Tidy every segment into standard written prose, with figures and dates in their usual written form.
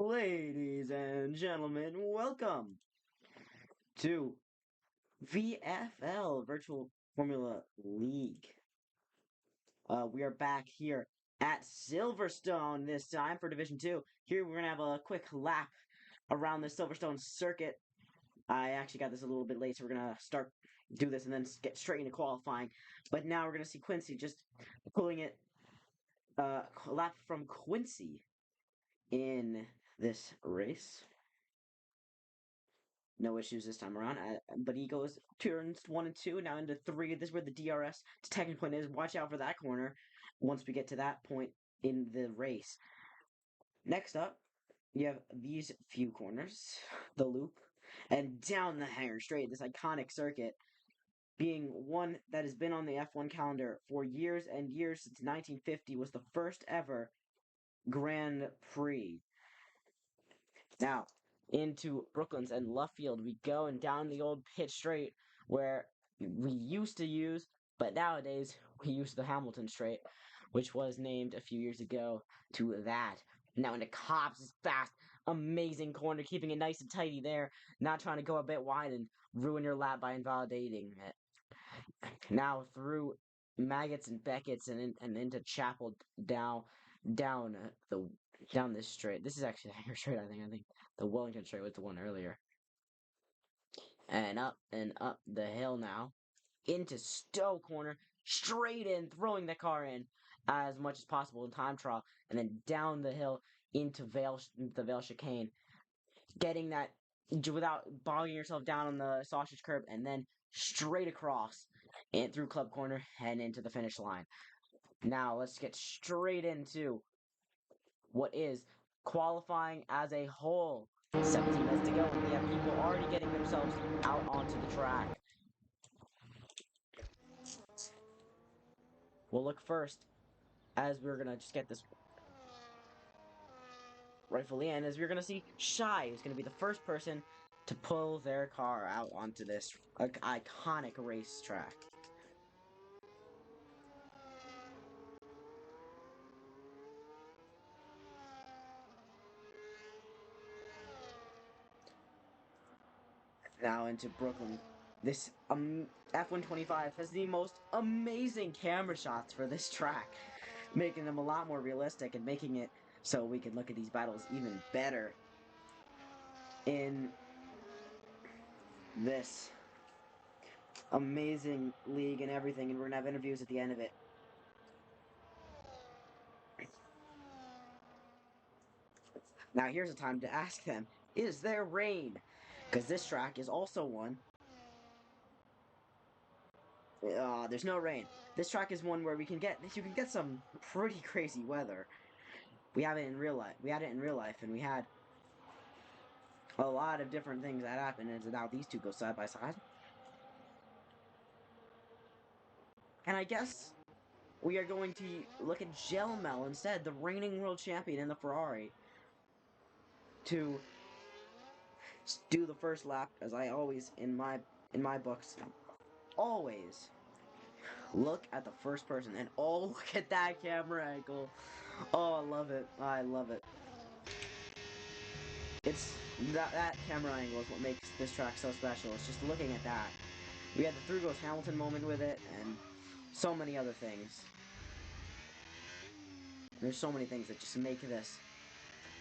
Ladies and gentlemen, welcome to VFL Virtual Formula League. We are back here at Silverstone this time for Division 2. Here we're going to have a quick lap around the Silverstone circuit. I actually got this a little bit late, so we're going to do this and then get straight into qualifying. But now we're going to see Quincy just pulling it a lap from Quincy in this race. No issues this time around. But he goes turns 1 and 2, now into 3. This is where the DRS detecting point is. Watch out for that corner once we get to that point in the race. Next up, you have these few corners, the loop, and down the hanger straight. This iconic circuit being one that has been on the F1 calendar for years and years since 1950 was the first ever Grand Prix. Now, into Brooklands and Luffield we go, and down the old pit straight where we used to use, but nowadays we use the Hamilton Straight, which was named a few years ago to that. Now into Cobb's fast, amazing corner, keeping it nice and tidy there, not trying to go a bit wide and ruin your lap by invalidating it. Now through Maggots and Beckett's and into Chapel down the down this straight. This is actually the Hanger Straight, I think the Wellington Straight was the one earlier. And up the hill now. Into Stowe corner. Straight in, throwing the car in as much as possible in time trial. And then down the hill into the Vale chicane. Getting that without bogging yourself down on the sausage curb. And then straight across and through Club Corner and into the finish line. Now let's get straight into what is qualifying as a whole. 17 minutes to go, and we have people already getting themselves out onto the track. We'll look first, as we're going to just get this rightfully in, as we're going to see Shy, who's going to be the first person to pull their car out onto this iconic racetrack. Now into Brooklyn. This F125 has the most amazing camera shots for this track, making them a lot more realistic and making it so we can look at these battles even better in this amazing league and everything, and we're gonna have interviews at the end of it. Now here's a time to ask them, is there rain? Because this track is also one. There's no rain. This track is one where you can get some pretty crazy weather. We have it in real life. We had it in real life, and we had a lot of different things that happened, and now these two go side by side. And I guess we are going to look at Gelmel instead, the reigning world champion in the Ferrari, to do the first lap, as I always, in my books, always look at the first person. And oh, look at that camera angle. Oh, I love it. I love it. It's that camera angle is what makes this track so special. It's just looking at that. We had the through goes Hamilton moment with it, and so many other things. There's so many things that just make this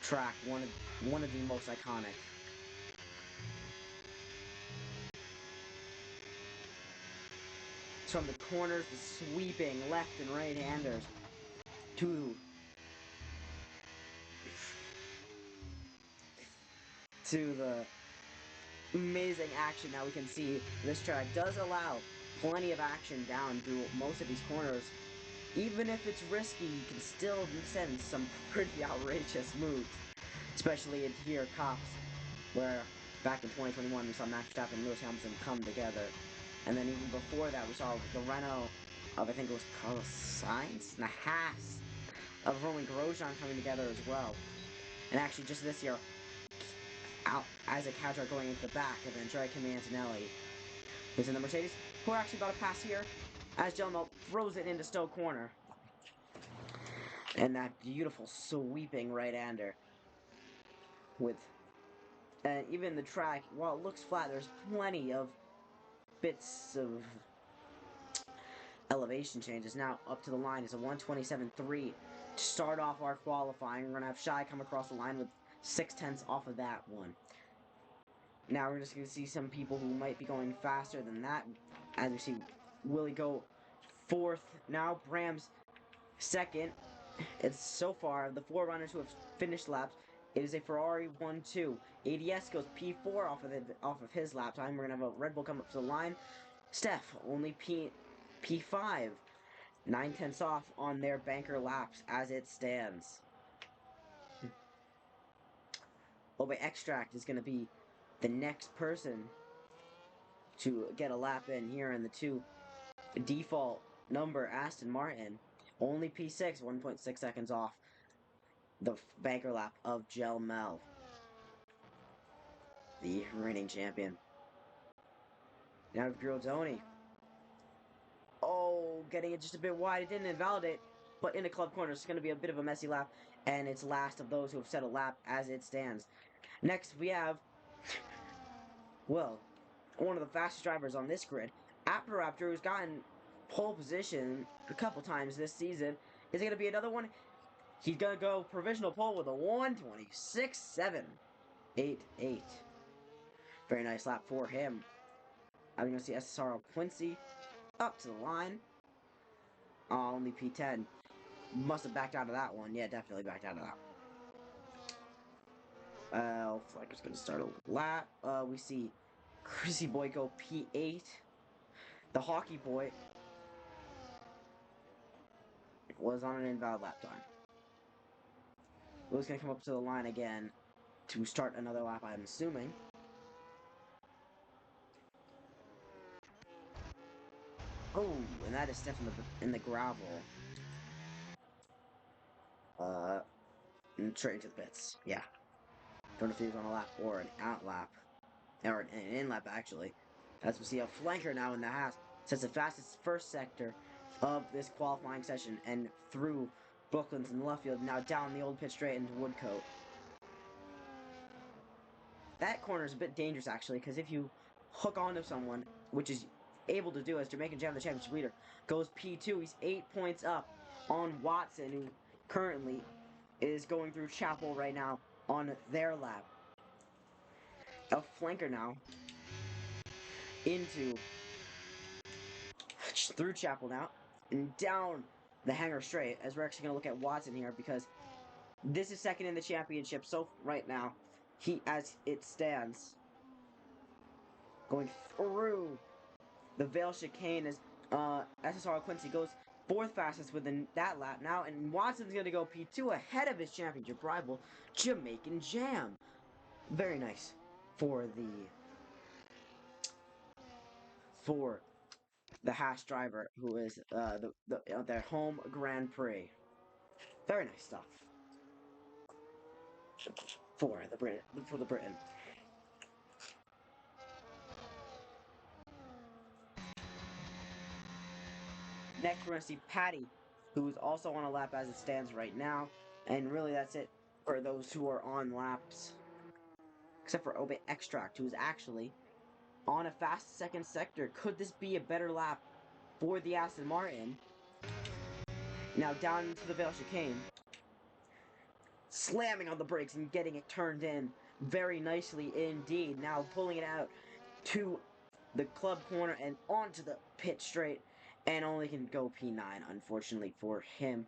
track one of the most iconic. From the corners, the sweeping left and right-handers to the amazing action. Now we can see this track does allow plenty of action down through most of these corners. Even if it's risky, you can still send some pretty outrageous moves, especially in here Cops, where back in 2021 we saw Max Verstappen and Lewis Hamilton come together. And then even before that, we saw the Renault of, I think it was Carlos Sainz, and the Haas of Roman Grosjean coming together as well. And actually, just this year, Isaac Hadjar going into the back of Andrea Kimi Antonelli, who's in the Mercedes, who are actually about to pass here, as Gelmo throws it into Stowe corner. And that beautiful sweeping right-hander. with and even the track, while it looks flat, there's plenty of bits of elevation changes. Now up to the line is a 127.3 to start off our qualifying. We're gonna have Shy come across the line with 6/10 off of that one. Now we're just gonna see some people who might be going faster than that. As we see Willie go fourth. Now Bram's second. It's so far the four runners who have finished laps. It is a Ferrari 1-2. ADS goes P4 off of his lap time. We're gonna have a Red Bull come up to the line. Steph only P5. 9/10 off on their banker laps as it stands. Obe Extract is gonna be the next person to get a lap in here in the two default number Aston Martin. Only P6, 1.6 seconds off the banker lap of Gel Mel, the reigning champion. Now Giraldoni. Oh, getting it just a bit wide. It didn't invalidate, but in the club corner, it's going to be a bit of a messy lap, and it's last of those who have set a lap as it stands. Next, we have, well, one of the fastest drivers on this grid, Apparaptor, who's gotten pole position a couple times this season. Is it going to be another one? He's going to go provisional pole with a 126.788. Very nice lap for him. I'm going to see SSR Quincy up to the line. Oh, only P10. Must have backed out of that one. Yeah, definitely backed out of that. Flicker's going to start a lap. We see Chrissy Boy go P8. The Hockey Boy was on an invalid lap time. Will's going to come up to the line again to start another lap, I'm assuming. Oh, and that is Steph in the gravel. And straight into the pits. Yeah. Don't know if he was on a lap or an out lap. Or an in lap, actually. As we see a flanker now in the Haas. Sets the fastest first sector of this qualifying session and through Brooklands and Luffield. Now down the old pit straight into Woodcote. That corner is a bit dangerous, actually, because if you hook onto someone, which is able to do as Jamaican Jam, the championship leader, goes P2. He's 8 points up on Watson, who currently is going through Chapel right now on their lap. A flanker now through Chapel now and down the hanger straight, as we're actually going to look at Watson here because this is second in the championship. So right now, he, as it stands, going through the Vale chicane as SSR Quincy goes fourth fastest within that lap now, and Watson's going to go P2 ahead of his championship rival, Jamaican Jam. Very nice for the Haas driver, who is their home Grand Prix. Very nice stuff for the Britain. Next, we're going to see Patty, who is also on a lap as it stands right now. And really, that's it for those who are on laps. Except for Obe Extract, who is actually on a fast second sector. Could this be a better lap for the Aston Martin? Now down into the Vale chicane. Slamming on the brakes and getting it turned in very nicely indeed. Now pulling it out to the club corner and onto the pit straight. And only can go P9, unfortunately for him.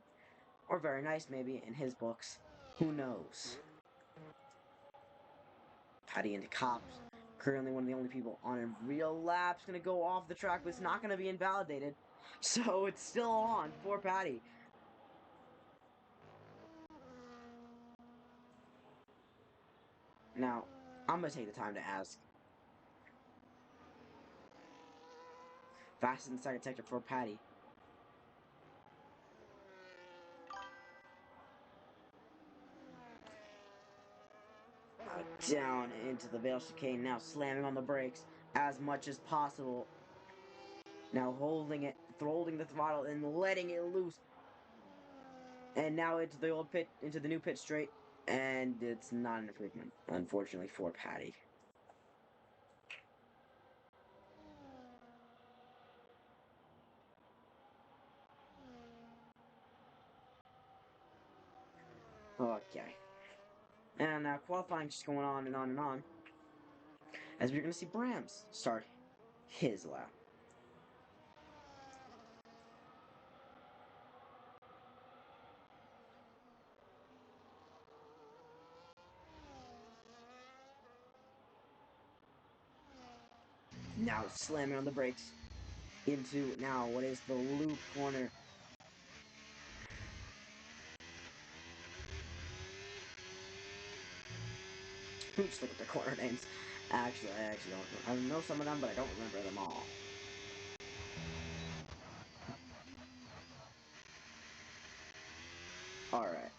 Or very nice, maybe, in his books. Who knows? Patty into Cops. Currently one of the only people on a real lap's going to go off the track, but it's not going to be invalidated. So it's still on for Patty. Now, I'm going to take the time to ask. Fast in the second sector for Patty. Down into the Vale chicane, now slamming on the brakes as much as possible. Now holding the throttle and letting it loose. And now into the new pit straight. And it's not an improvement, unfortunately, for Patty. Okay. And qualifying just going on and on and on. As we're going to see Brams start his lap. Now slamming on the brakes into now what is the loop corner. Oops, look at the corner names. Actually, I actually don't. I know some of them, but I don't remember them all. All right.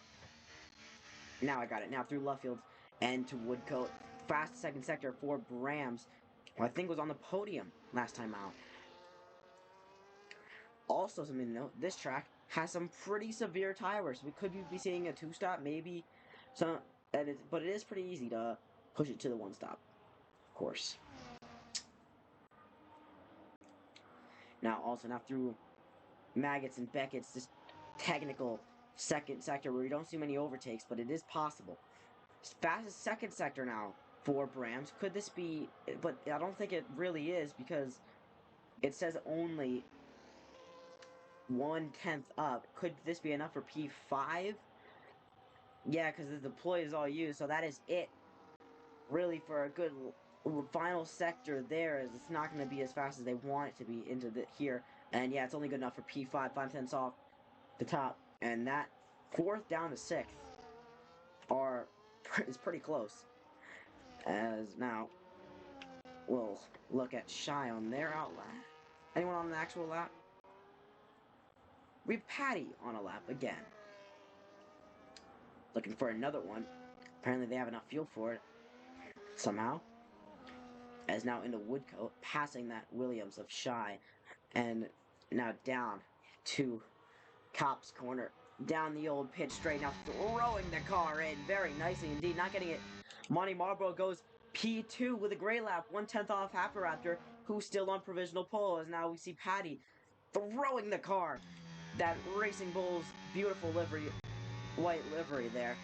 Now I got it. Now through Luffield and to Woodcote. Fast second sector for Brams, who I think was on the podium last time out. Also, something to note: this track has some pretty severe tire wear, so we could be seeing a two-stop, maybe some. But it is pretty easy to push it to the one-stop, of course. Now, also now through Maggots and Beckett's, this technical second sector where you don't see many overtakes, but it is possible. Fastest second sector now for Brams. Could this be? But I don't think it really is because it says only 1/10 up. Could this be enough for P5? Yeah, because the deploy is all used, so that is it. Really, for a good final sector there, as it's not going to be as fast as they want it to be into here. And yeah, it's only good enough for P5, 5/10 off the top. And that fourth down to sixth are is pretty close. As now we'll look at Shy on their out lap. Anyone on an actual lap? We have Patty on a lap again. Looking for another one. Apparently they have enough fuel for it. Somehow. As now into Woodcote, passing that Williams of Shy. And now down to Cop's corner. Down the old pitch straight. Now throwing the car in very nicely indeed. Not getting it. Monty Marlboro goes P2 with a gray lap. 1/10 off Haparaptor, who's still on provisional pole. As now we see Patty throwing the car. That Racing Bull's beautiful livery, white livery there.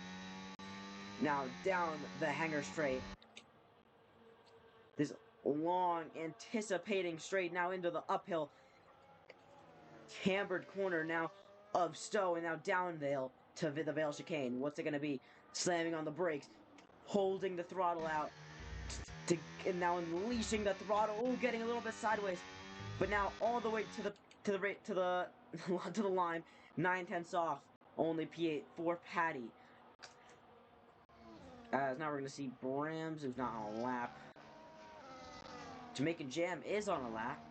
Now down the hanger straight. This long anticipating straight now into the uphill cambered corner now of Stowe, and now down Vale to the Vale chicane. What's it going to be? Slamming on the brakes, holding the throttle out, and now unleashing the throttle. Oh, getting a little bit sideways, but now all the way to the to the line. 9/10 off. Only P8 for Patty. Now we're going to see Brams, who's not on a lap. Jamaican Jam is on a lap.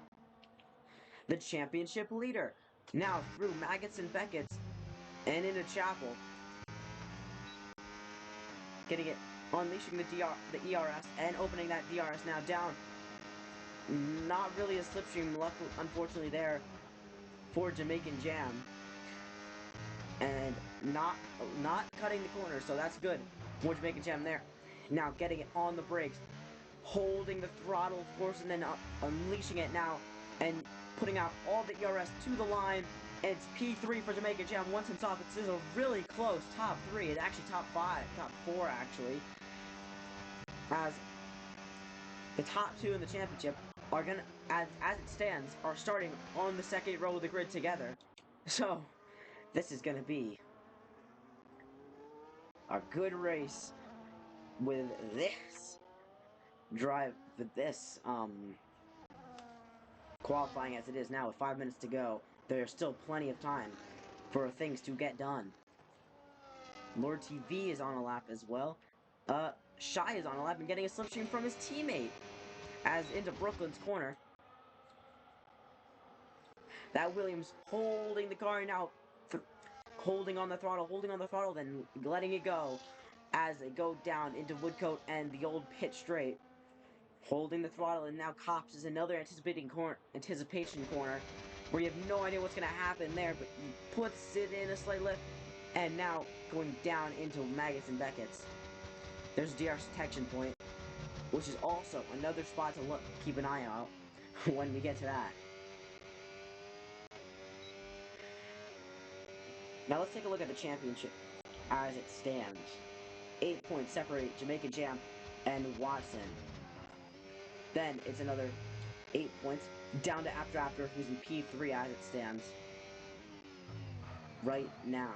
The championship leader. Now through Maggots and Beckett's and into Chapel. Getting it, unleashing the ERS and opening that DRS now down. Not really a slipstream, unfortunately, there for Jamaican Jam. And not cutting the corner, so that's good for Jamaican Jam there. Now getting it on the brakes, holding the throttle, of course, and then unleashing it now and putting out all the ERS to the line. And it's P3 for Jamaican Jam. Once it's off, it's a really close top three. It's actually top four, actually. As the top two in the championship are gonna, as it stands, are starting on the second row of the grid together. So, this is gonna be a good race with this qualifying as it is now with 5 minutes to go. There's still plenty of time for things to get done. Lord TV is on a lap as well. Shy is on a lap and getting a slipstream from his teammate as into Brooklyn's corner. That Williams holding the car now, holding on the throttle, then letting it go as they go down into Woodcote and the old pit straight. Holding the throttle, and now Cops is another anticipation corner where you have no idea what's going to happen there, but he puts it in a slight lift And now, going down into Maggots and Beckett's, there's DRS detection point, which is also another spot to look, keep an eye out when we get to that. Now let's take a look at the championship as it stands. 8 points separate Jamaican Jam and Watson. Then it's another 8 points down to After, who's in P3 as it stands right now.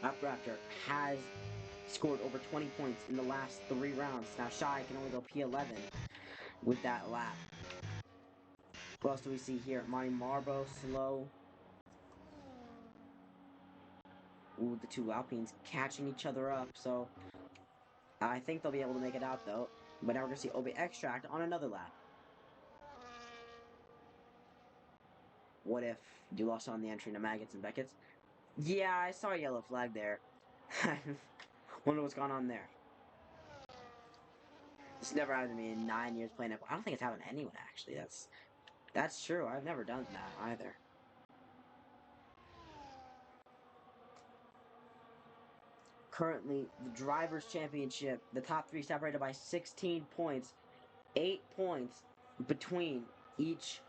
After has scored over 20 points in the last 3 rounds. Now Shy can only go P11 with that lap. What else do we see here? Monty Marbo, slow. Ooh, the two Alpines catching each other up, so I think they'll be able to make it out, though. But now we're going to see Obe Extract on another lap. What if you lost on the entry to Maggots and Beckett's? Yeah, I saw a yellow flag there. Wonder what's going on there. This never happened to me in 9 years playing it. I don't think it's happened to anyone, actually. That's true. I've never done that, either. Currently, the Drivers' Championship, the top 3 separated by 16 points. 8 points between each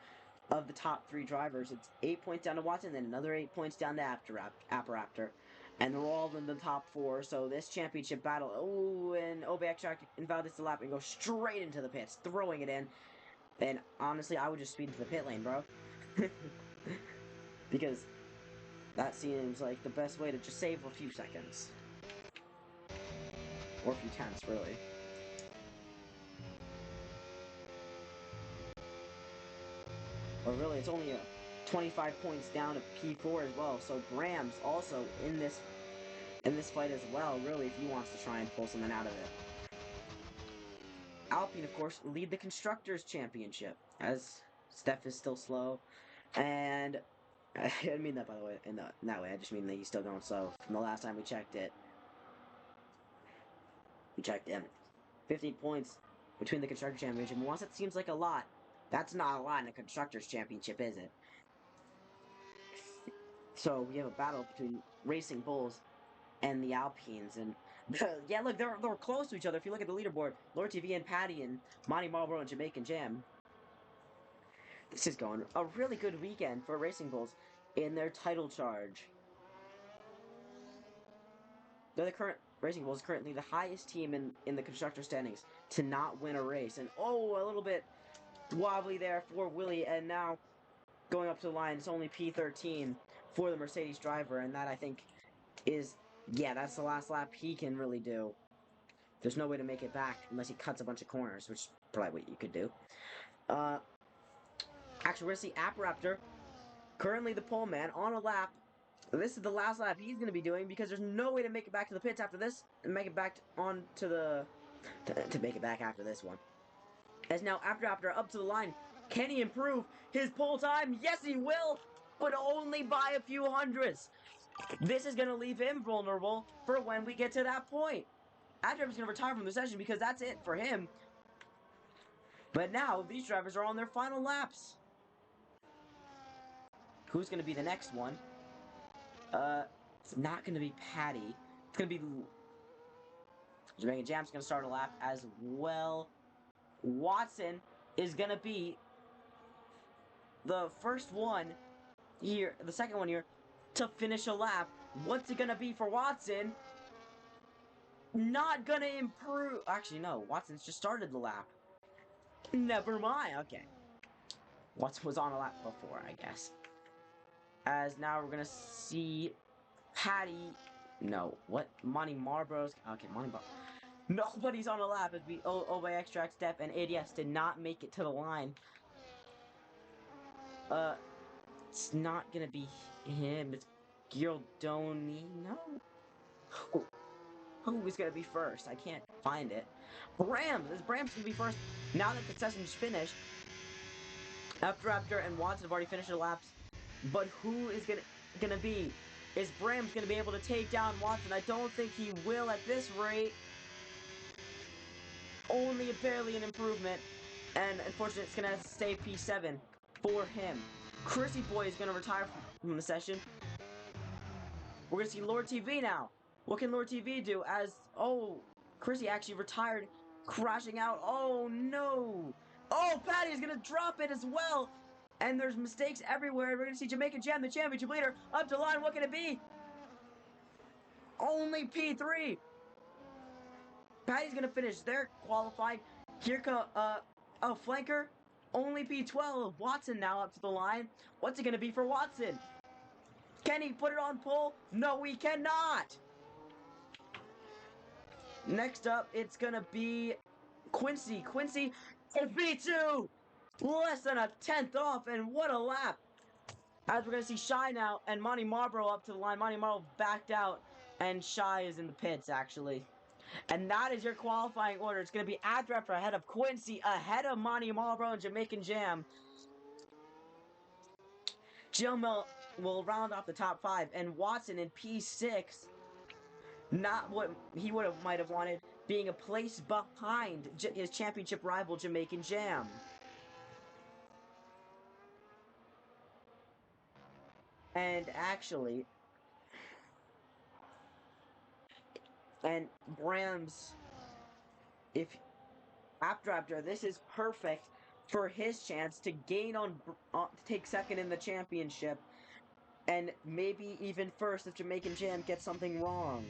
of the top 3 drivers. It's 8 points down to Watson, then another 8 points down to Apparaptor. And they're all in the top 4, so this championship battle... Oh, and Obe Extract invalidates the lap and goes straight into the pits, throwing it in. And honestly, I would just speed into the pit lane, bro. Because that seems like the best way to just save a few seconds. Or a few tenths, really. Or really, it's only 25 points down to P4 as well. So Bram's also in this fight as well, really, if he wants to try and pull something out of it. Alpine, of course, lead the Constructors' Championship, as Steph is still slow. And I didn't mean that, by the way, in that way. I just mean that he's still going slow. From the last time we checked it. We checked him. 15 points between the Constructors' Championship. And once it seems like a lot, that's not a lot in a Constructors' Championship, is it? So we have a battle between Racing Bulls and the Alpines, and yeah, look, they're close to each other. If you look at the leaderboard, Lord TV and Patty and Monty Marlboro and Jamaican Jam. This is going a really good weekend for Racing Bulls in their title charge. They're the current Racing Bulls currently the highest team in the constructor standings to not win a race, and oh, a little bit wobbly there for Willie, and now going up to the line, it's only P13 for the Mercedes driver, and that I think is, yeah, that's the last lap he can really do. There's no way to make it back unless he cuts a bunch of corners, which is probably what you could do. Actually, we're going to see Apparaptor, currently the pole man, on a lap. This is the last lap he's going to be doing because there's no way to make it back to the pits after this and make it back on to the... to make it back after this one. As now Apparaptor up to the line. Can he improve his pole time? Yes, he will, but only by a few hundredths. This is going to leave him vulnerable for when we get to that point. Adrem's going to retire from the session because that's it for him. But now, these drivers are on their final laps. Who's going to be the next one? It's not going to be Patty. It's going to be... Jamaican Jam's going to start a lap as well. Watson is going to be the first one here, the second one here, to finish a lap. What's it going to be for Watson? Not going to improve. Actually, no. Watson's just started the lap. Never mind. Okay. Watson was on a lap before, I guess. As now we're going to see Patty. No. What? Monty Marlboro's. Okay, Monty Marlboro. Nobody's on a lap as we by Extract Step and ADS did not make it to the line. It's not gonna be him. It's Gildoni. No. Who is gonna be first? I can't find it. Bram's gonna be first. Now that the session's finished, Raptor and Watson have already finished their laps. But who is gonna be? Is Bram's gonna be able to take down Watson? I don't think he will at this rate. Only barely an improvement. And unfortunately, it's gonna have to stay P7 for him. Chrissy Boy is going to retire from the session. We're going to see Lord TV now. What can Lord TV do as, oh, Chrissy actually retired, crashing out. Oh, no. Oh, Patty's going to drop it as well. And there's mistakes everywhere. We're going to see Jamaican Jam, the championship leader, up to line. What can it be? Only P3. Patty's going to finish there, qualified. Here comes, oh, flanker. Only P12. Watson now up to the line. What's it going to be for Watson? Can he put it on pole? No, he cannot. Next up, it's going to be Quincy. Quincy is P2. Less than a tenth off, and what a lap. As we're going to see Shy now, and Monty Marlboro up to the line. Monty Marlboro backed out, and Shy is in the pits, actually. And that is your qualifying order. It's going to be Adrap ahead of Quincy, ahead of Monty Marlboro and Jamaican Jam. Gilmore will round off the top 5, and Watson in P6, not what he might have wanted, being a place behind his championship rival Jamaican Jam. And actually, and Brams, if after this is perfect for his chance to gain to take second in the championship, and maybe even first if Jamaican Jam gets something wrong.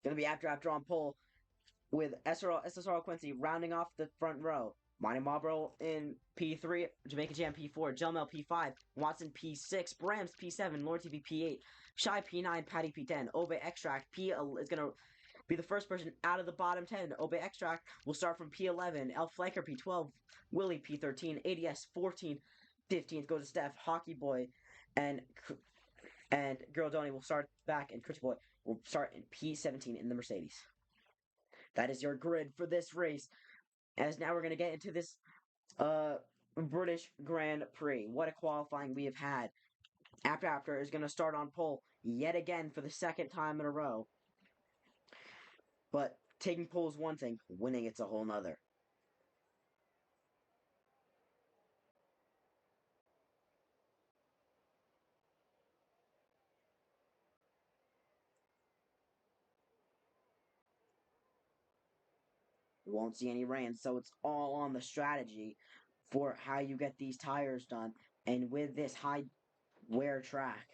Gonna be after on pole with SSR Quincy rounding off the front row. Monty Marlboro in P3, Jamaican Jam P4, Jelmel P5, Watson P6, Brams P7, Lord TV P8, Shy P9, Patty P10, Obey Extract P is gonna be the first person out of the bottom 10. Obey Extract will start from P11, Elf Flanker P12, Willie P13, ADS 14, 15th goes to Steph, Hockey Boy, and Girl Donny will start back, and Chrissy Boy will start in P17 in the Mercedes. That is your grid for this race. As now we're going to get into this British Grand Prix. What a qualifying we have had. After is going to start on pole yet again for the second time in a row. But taking pole is one thing, winning it's a whole nother. We won't see any rain, so it's all on the strategy for how you get these tires done. And with this high wear track,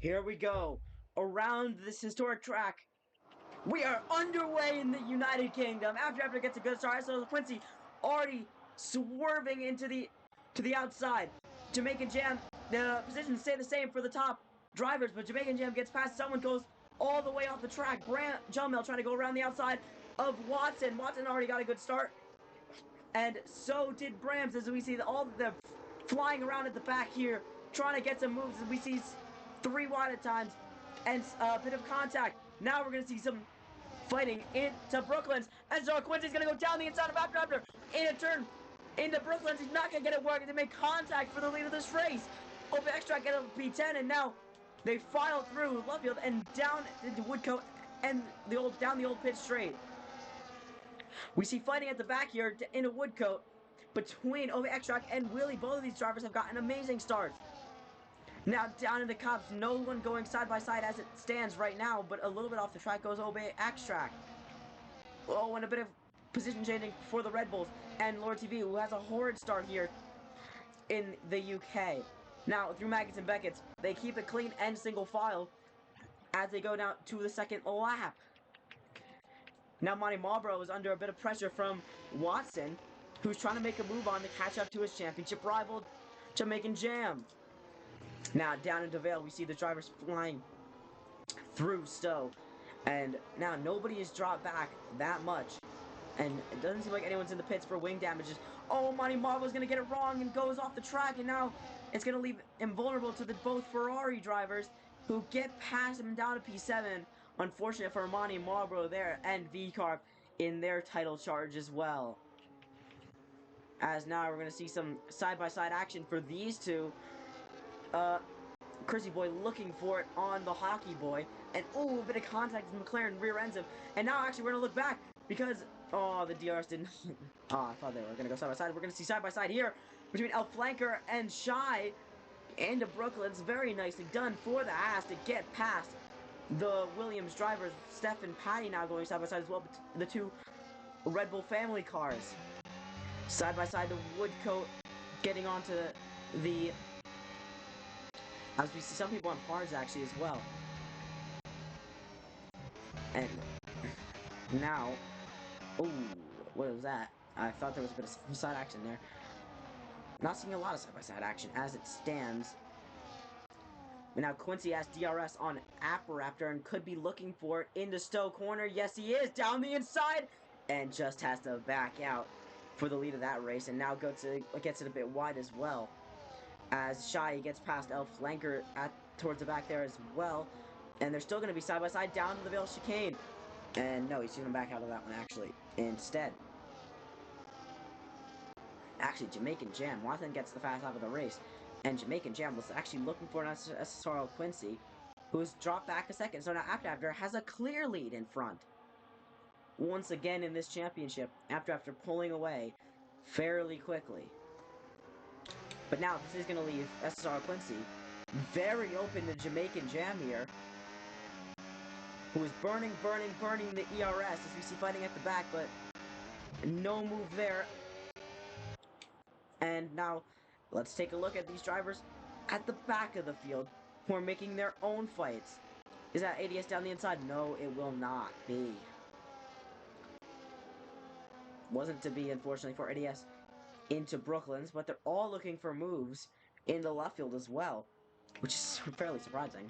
here we go. Around this historic track, we are underway in the United Kingdom. After gets a good start, so Quincy already swerving into the outside. Jamaican Jam, the positions stay the same for the top drivers, but Jamaican Jam gets past someone, goes all the way off the track. John Mel trying to go around the outside of Watson. Watson already got a good start, and so did Brams, as we see all of them flying around at the back here, trying to get some moves. As we see 3 wide at times, and a bit of contact. Now we're going to see some fighting into Brooklyn's, and so Quincy's going to go down the inside of After in a turn into Brooklyn's. He's not going to get it working to make contact for the lead of this race. Open Extract get up to P10, and now they file through Lovefield and down into Woodcote and down the old pit straight. We see fighting at the back here in a Woodcote between Open Extract and Willie. Both of these drivers have gotten amazing starts. Now down in the cups, no one going side by side as it stands right now, but a little bit off the track goes Obey Extract. Oh, and a bit of position changing for the Red Bulls and Lord TV, who has a horrid start here in the UK. Now, through Maggots and Beckett's, they keep it clean and single file as they go down to the second lap. Now Monty Marlboro is under a bit of pressure from Watson, who's trying to make a move on to catch up to his championship rival, Jamaican Jam. Now down in DeVale, we see the drivers flying through Stowe, and now nobody is dropped back that much. And it doesn't seem like anyone's in the pits for wing damages. Oh, Monty Marlo's going to get it wrong and goes off the track, and now it's going to leave him vulnerable to the both Ferrari drivers who get past him down to P7. Unfortunate for Monty Marlboro there, and V-Carb in their title charge as well. As now we're going to see some side-by-side action for these two. Chrissy Boy looking for it on the Hockey Boy. And, oh, a bit of contact as McLaren rear ends him. And now, actually, we're going to look back because, oh, the DRS didn't. Oh, I thought they were going to go side by side. We're going to see side by side here between El Flanker and Shy into Brooklyn's. Very nicely done for the Haas to get past the Williams drivers. Steph and Patty now going side by side as well. The two Red Bull family cars. Side by side, the Woodcoat getting onto the. As we see some people on cars actually as well. And now, oh, what was that? I thought there was a bit of side action there. Not seeing a lot of side-by-side action as it stands. But now Quincy has DRS on Apparaptor and could be looking for it into Stowe corner. Yes, he is down the inside and just has to back out for the lead of that race. And now gets it a bit wide as well. As Shy gets past El Flanker towards the back there as well. And they're still going to be side-by-side down to the Vale chicane. And no, he's going to back out of that one, actually, instead. Actually, Jamaican Jam. Watson gets the fast lap of the race. And Jamaican Jam was actually looking for an SSRL Quincy, who's dropped back a second. So now After has a clear lead in front. Once again in this championship, after pulling away fairly quickly. But now this is going to leave SSR Quincy very open to Jamaican Jam here, who is burning the ERS as we see fighting at the back, but no move there. And now let's take a look at these drivers at the back of the field who are making their own fights. Is that ADS down the inside? No, it will not be. Wasn't to be, unfortunately, for ADS into Brooklyn's, but they're all looking for moves in the left field as well, which is fairly surprising.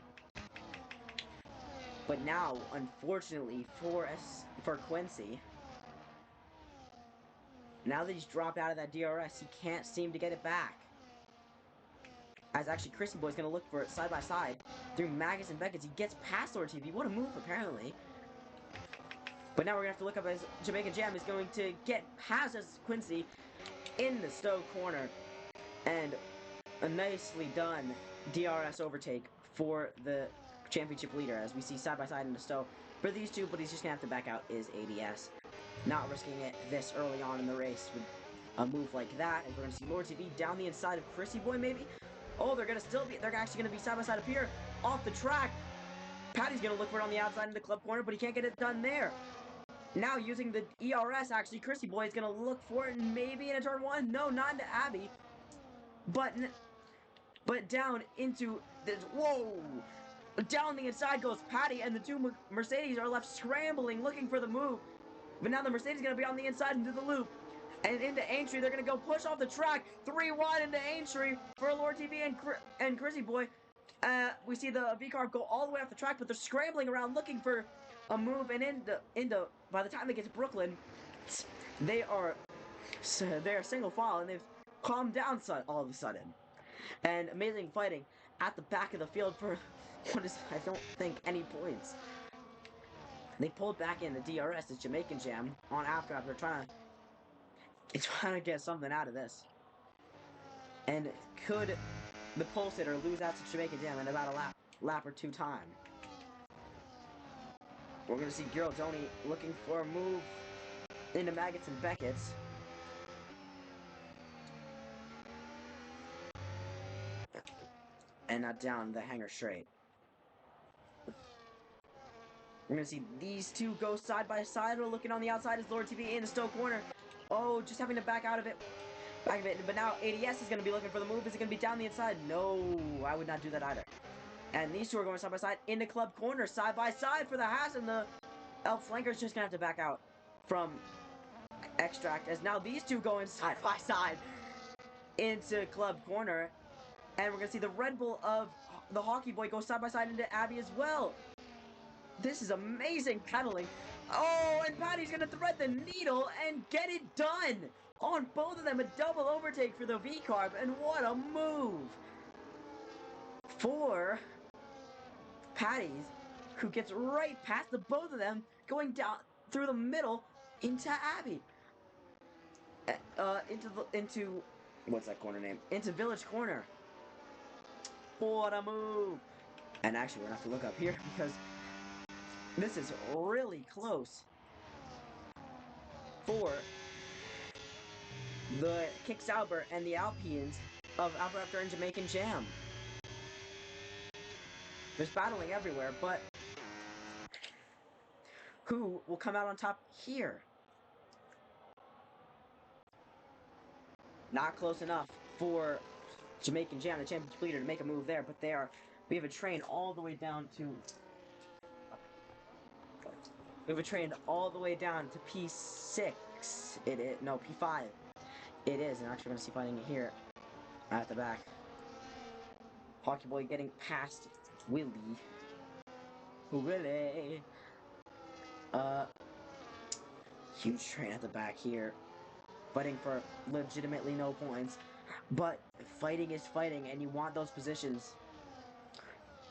But now, unfortunately, for Quincy, now that he's dropped out of that DRS, he can't seem to get it back. As actually, Chrissy Boy's going to look for it side by side through Magus and Beckett. He gets past Lord TV. What a move, apparently. But now we're going to have to look up as Jamaican Jam is going to get past us Quincy in the Stowe corner. And a nicely done DRS overtake for the championship leader, as we see side by side in the Stowe. For these two, but he's just going to have to back out, is ADS. Not risking it this early on in the race with a move like that. And we're going to see Lord TV down the inside of Chrissy Boy, maybe. Oh, they're actually going to be side by side up here off the track. Patty's going to look for it on the outside in the club corner, but he can't get it done there. Now using the ERS, actually, Chrissy Boy is going to look for it maybe in a turn one. No, not into Abby. But down into this. Whoa! Down the inside goes Patty, and the two Mercedes are left scrambling, looking for the move. But now the Mercedes is going to be on the inside into the loop. And into Aintree, they're going to go push off the track. 3 wide into Aintree for Lord TV and Chrissy Boy. We see the V-Carb go all the way off the track, but they're scrambling around looking for a move. And by the time they get to Brooklyn, they're single file, and they've calmed down all of a sudden. And amazing fighting at the back of the field for what is, I don't think, any points. They pulled back in the DRS as Jamaican Jam on after trying to get something out of this. And could the pulse hitter lose out to Jamaican Jam in about a lap or two time? We're going to see Giraldoni looking for a move into Maggots and Beckett's. And not down the hanger straight. We're going to see these two go side by side. We're looking on the outside as Lord TV in the Stowe corner. Oh, just having to back out of it. But now ADS is going to be looking for the move. Is it going to be down the inside? No, I would not do that either. And these two are going side by side in the club corner, side by side for the Haas and the El Flanker's just gonna have to back out from Extract, as now these two going side by side into Club Corner. And we're gonna see the Red Bull of the Hockey Boy go side by side into Abby as well. This is amazing pedaling. Oh, and Patty's gonna thread the needle and get it done on both of them. A double overtake for the V-Carb, and what a move for Patty's, who gets right past the both of them, going down through the middle into Abby. Into what's that corner name? Into Village Corner. What a move! And actually, we're gonna have to look up here because this is really close for the Kick Sauber and the Alpines of Alpha and Jamaican Jam. There's battling everywhere, but who will come out on top here? Not close enough for Jamaican Jam, the championship leader, to make a move there, but they are. We have a train all the way down to. We have a train all the way down to P6. It is no P5. It is, and actually, we're gonna see fighting it here at the back. Hockey Boy getting past Willie. Willie. Huge train at the back here. Fighting for legitimately no points. But fighting is fighting, and you want those positions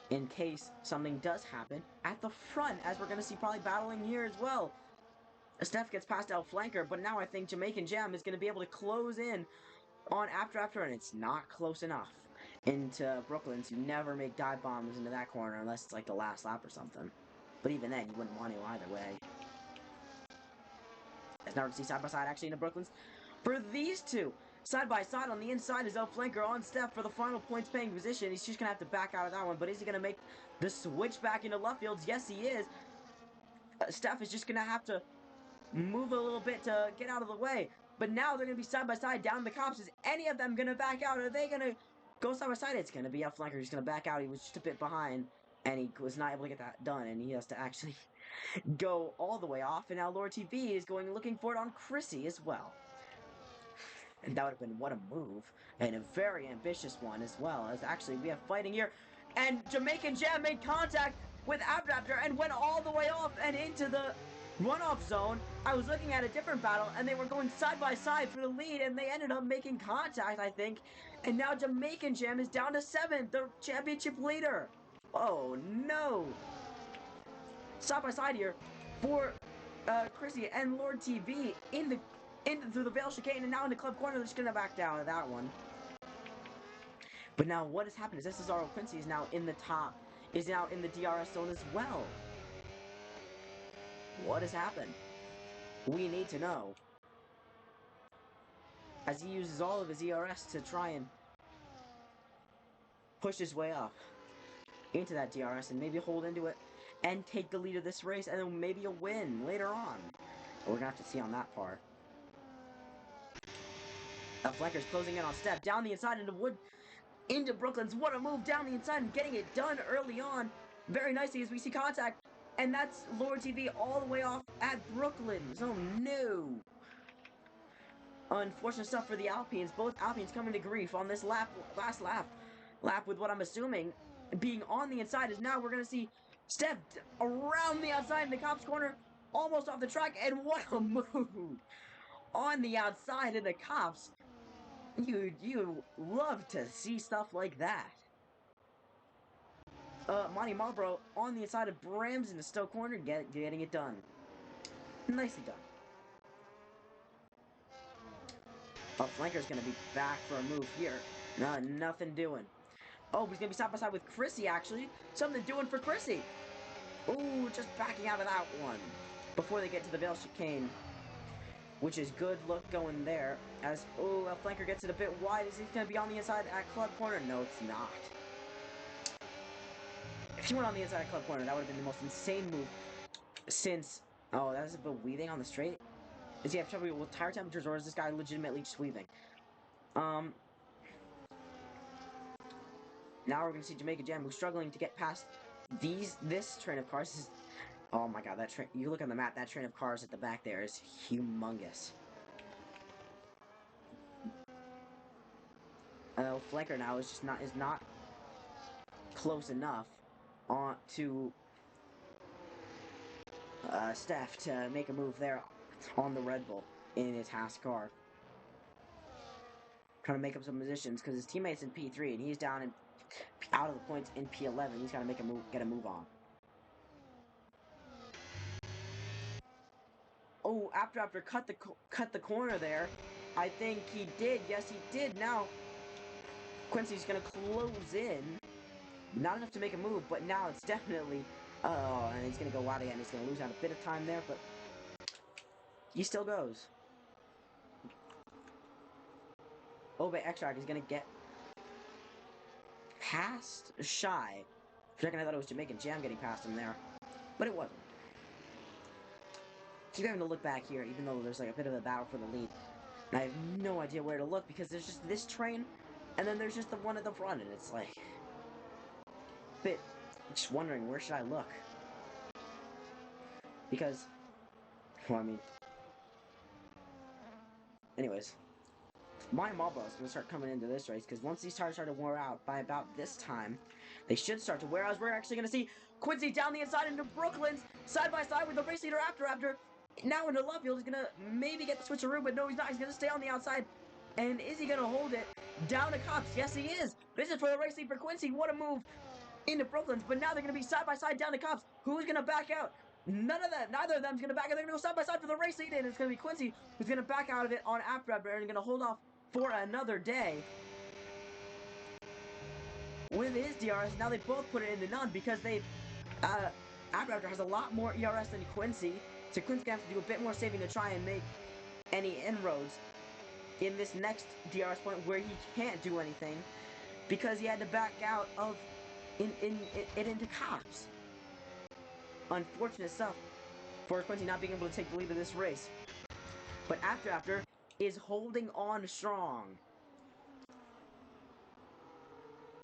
in case something does happen at the front, as we're going to see probably battling here as well. Steph gets past El Flanker, but now I think Jamaican Jam is going to be able to close in on After, and it's not close enough into Brooklyn, so you never make dive bombs into that corner unless it's like the last lap or something. But even then, you wouldn't want to either way. As now we see side by side actually into Brooklyn's. For these two, side by side on the inside is El Flanker on Steph for the final points paying position. He's just going to have to back out of that one, but is he going to make the switch back into left fields? Yes, he is. Steph is just going to have to move a little bit to get out of the way. But now they're going to be side by side down the cops. Is any of them going to back out? Are they going to go side by side? It's going to be El Flanker who's going to back out. He was just a bit behind, and he was not able to get that done, and he has to actually go all the way off. And now Lord TV is going looking for it on Chrissy as well. And that would have been what a move, and a very ambitious one as well, as actually we have fighting here. And Jamaican Jam made contact with Abdaptor and went all the way off and into the runoff zone. I was looking at a different battle, and they were going side by side for the lead, and they ended up making contact, I think. And now Jamaican Jam is down to 7th, the championship leader. Oh no! Side by side here for Chrissy and Lord TV through the Veil Chicane, and now in the Club Corner. They're just gonna back down to that one. But now what has happened is Cesaro Quincy is now in the top, is now in the DRS zone as well. What has happened? We need to know. As he uses all of his ERS to try and push his way up into that DRS and maybe hold into it and take the lead of this race, and then maybe a win later on. But we're gonna have to see on that part. Flanker's closing in on Steph, down the inside into Brooklyn's. What a move down the inside and getting it done early on. Very nicely as we see contact. And that's Lord TV all the way off at Brooklyn's. Oh no. Unfortunate stuff for the Alpines. Both Alpines coming to grief on this last lap with what I'm assuming being on the inside. Is now we're going to see Steph around the outside in the cops corner, almost off the track. And what a move on the outside in the cops. You love to see stuff like that. Monty Marlboro on the inside of Brams in the Stoke corner, getting it done. Nicely done. Flanker's going to be back for a move here. Nothing doing. Oh, he's going to be side by side with Chrissy, actually. Something doing for Chrissy. Ooh, just backing out of that one before they get to the Veil Chicane, which is good look going there. As, Flanker gets it a bit wide. Is he going to be on the inside at Club Corner? No, it's not. If he went on the inside at Club Corner, that would have been the most insane move since... Oh, that is a bit weaving on the straight. Does he have trouble with tire temperatures, or is this guy legitimately just weaving? Now we're going to see Jamaica Jam, who's struggling to get past this train of cars. Oh my god, that train, you look on the map, that train of cars at the back there is humongous. Flanker now is not close enough on to Steph to make a move there on the Red Bull in his Haas car. Trying to make up some positions because his teammate's in P3 and he's down in out of the points in P11. He's got to make a move, get a move on. Oh, after cut the corner there. I think he did. Yes, he did. Now Quincy's gonna close in. Not enough to make a move, but now it's definitely. Oh, and he's gonna go wide again. He's gonna lose out a bit of time there, but he still goes. Oh, but X-Track is gonna get past Shy. For a second, I thought it was Jamaican Jam getting past him there, but it wasn't. Keep having to look back here, even though there's like a bit of a battle for the lead. And I have no idea where to look because there's just this train, and then there's just the one at the front, and it's like a bit. Just wondering where should I look because, well, I mean, anyways. My Marlboro is going to start coming into this race because once these tires start to wear out by about this time, they should start to wear out. We're actually going to see Quincy down the inside into Brooklyn's side by side with the race leader after. Now into Lovefield. He's going to maybe get the switcheroo, but no, he's not. He's going to stay on the outside. And is he going to hold it down to Cops? Yes, he is. This is for the race lead for Quincy. What a move into Brooklyn's. But now they're going to be side by side down to Cops. Who's going to back out? Neither of them's going to back out. They're going to go side by side for the race lead, and it's going to be Quincy who's going to back out of it on after and going to hold off for another day with his DRS. Now they both put it into none because they After has a lot more ERS than Quincy, so Quincy's gonna have to do a bit more saving to try and make any inroads in this next DRS point where he can't do anything because he had to back out of into Cops. Unfortunate stuff for Quincy not being able to take the lead of this race. But after is holding on strong.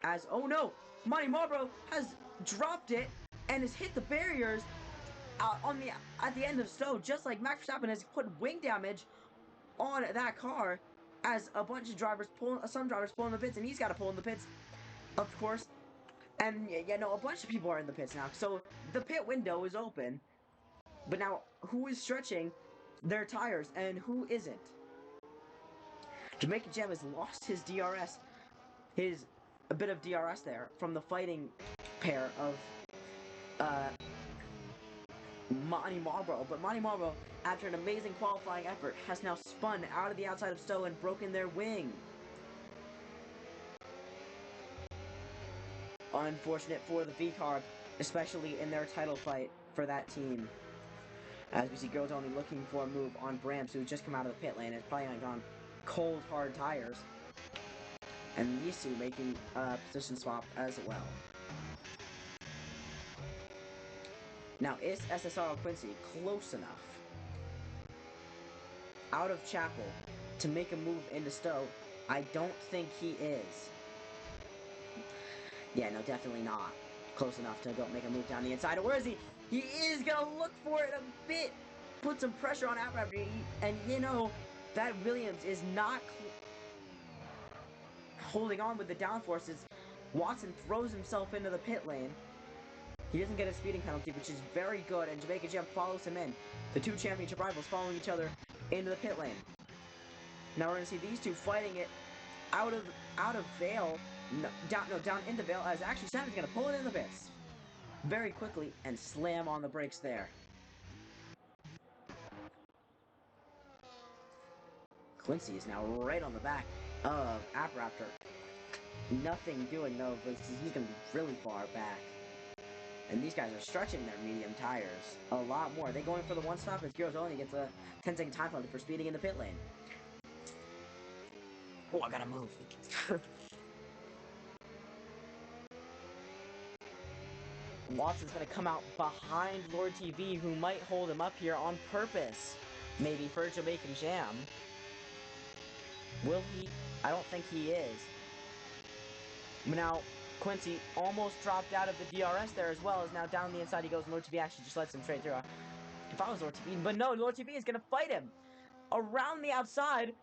As, oh no, Monty Marlboro has dropped it and has hit the barriers at the end of Stowe, just like Max Verstappen has put wing damage on that car as a bunch of drivers some drivers pull in the pits, and he's got to pull in the pits, of course. And yeah, no, a bunch of people are in the pits now, so the pit window is open. But now, who is stretching their tires and who isn't? Jamaican Jam has lost his DRS, a bit of DRS there from the fighting pair of Monty Marlboro. But Monty Marlboro, after an amazing qualifying effort, has now spun out of the outside of Stowe and broken their wing. Unfortunate for the V-Carb, especially in their title fight for that team. As we see Girls Only looking for a move on Brams, who's just come out of the pit lane. It's probably on cold, hard tires. And these two making a position swap as well. Now, is SSR Quincy close enough out of Chapel to make a move into Stowe? I don't think he is. Yeah, no, definitely not close enough to go make a move down the inside. Where is he? He is gonna look for it a bit, put some pressure on After, and you know that Williams is not holding on with the downforces. Watson throws himself into the pit lane. He doesn't get a speeding penalty, which is very good, and Jamaica Jam follows him in. The two championship rivals following each other into the pit lane. Now we're gonna see these two fighting it out of Vale, down into Vale, as actually Sam's gonna pull it in the pits very quickly and slam on the brakes there. Quincy is now right on the back of Raptor. Nothing doing though, but he's gonna be really far back. And these guys are stretching their medium tires a lot more. They going for the one stop as Giros only gets a 10-second time penalty for speeding in the pit lane. Oh, I gotta move. Watson's gonna come out behind Lord TV, who might hold him up here on purpose. Maybe for Jamaican Jam. Will he? I don't think he is. Now, Quincy almost dropped out of the DRS there as well, as now down the inside he goes, and Lord TV actually just lets him straight through. If I was Lord TV, but no, Lord TV is going to fight him. Around the outside,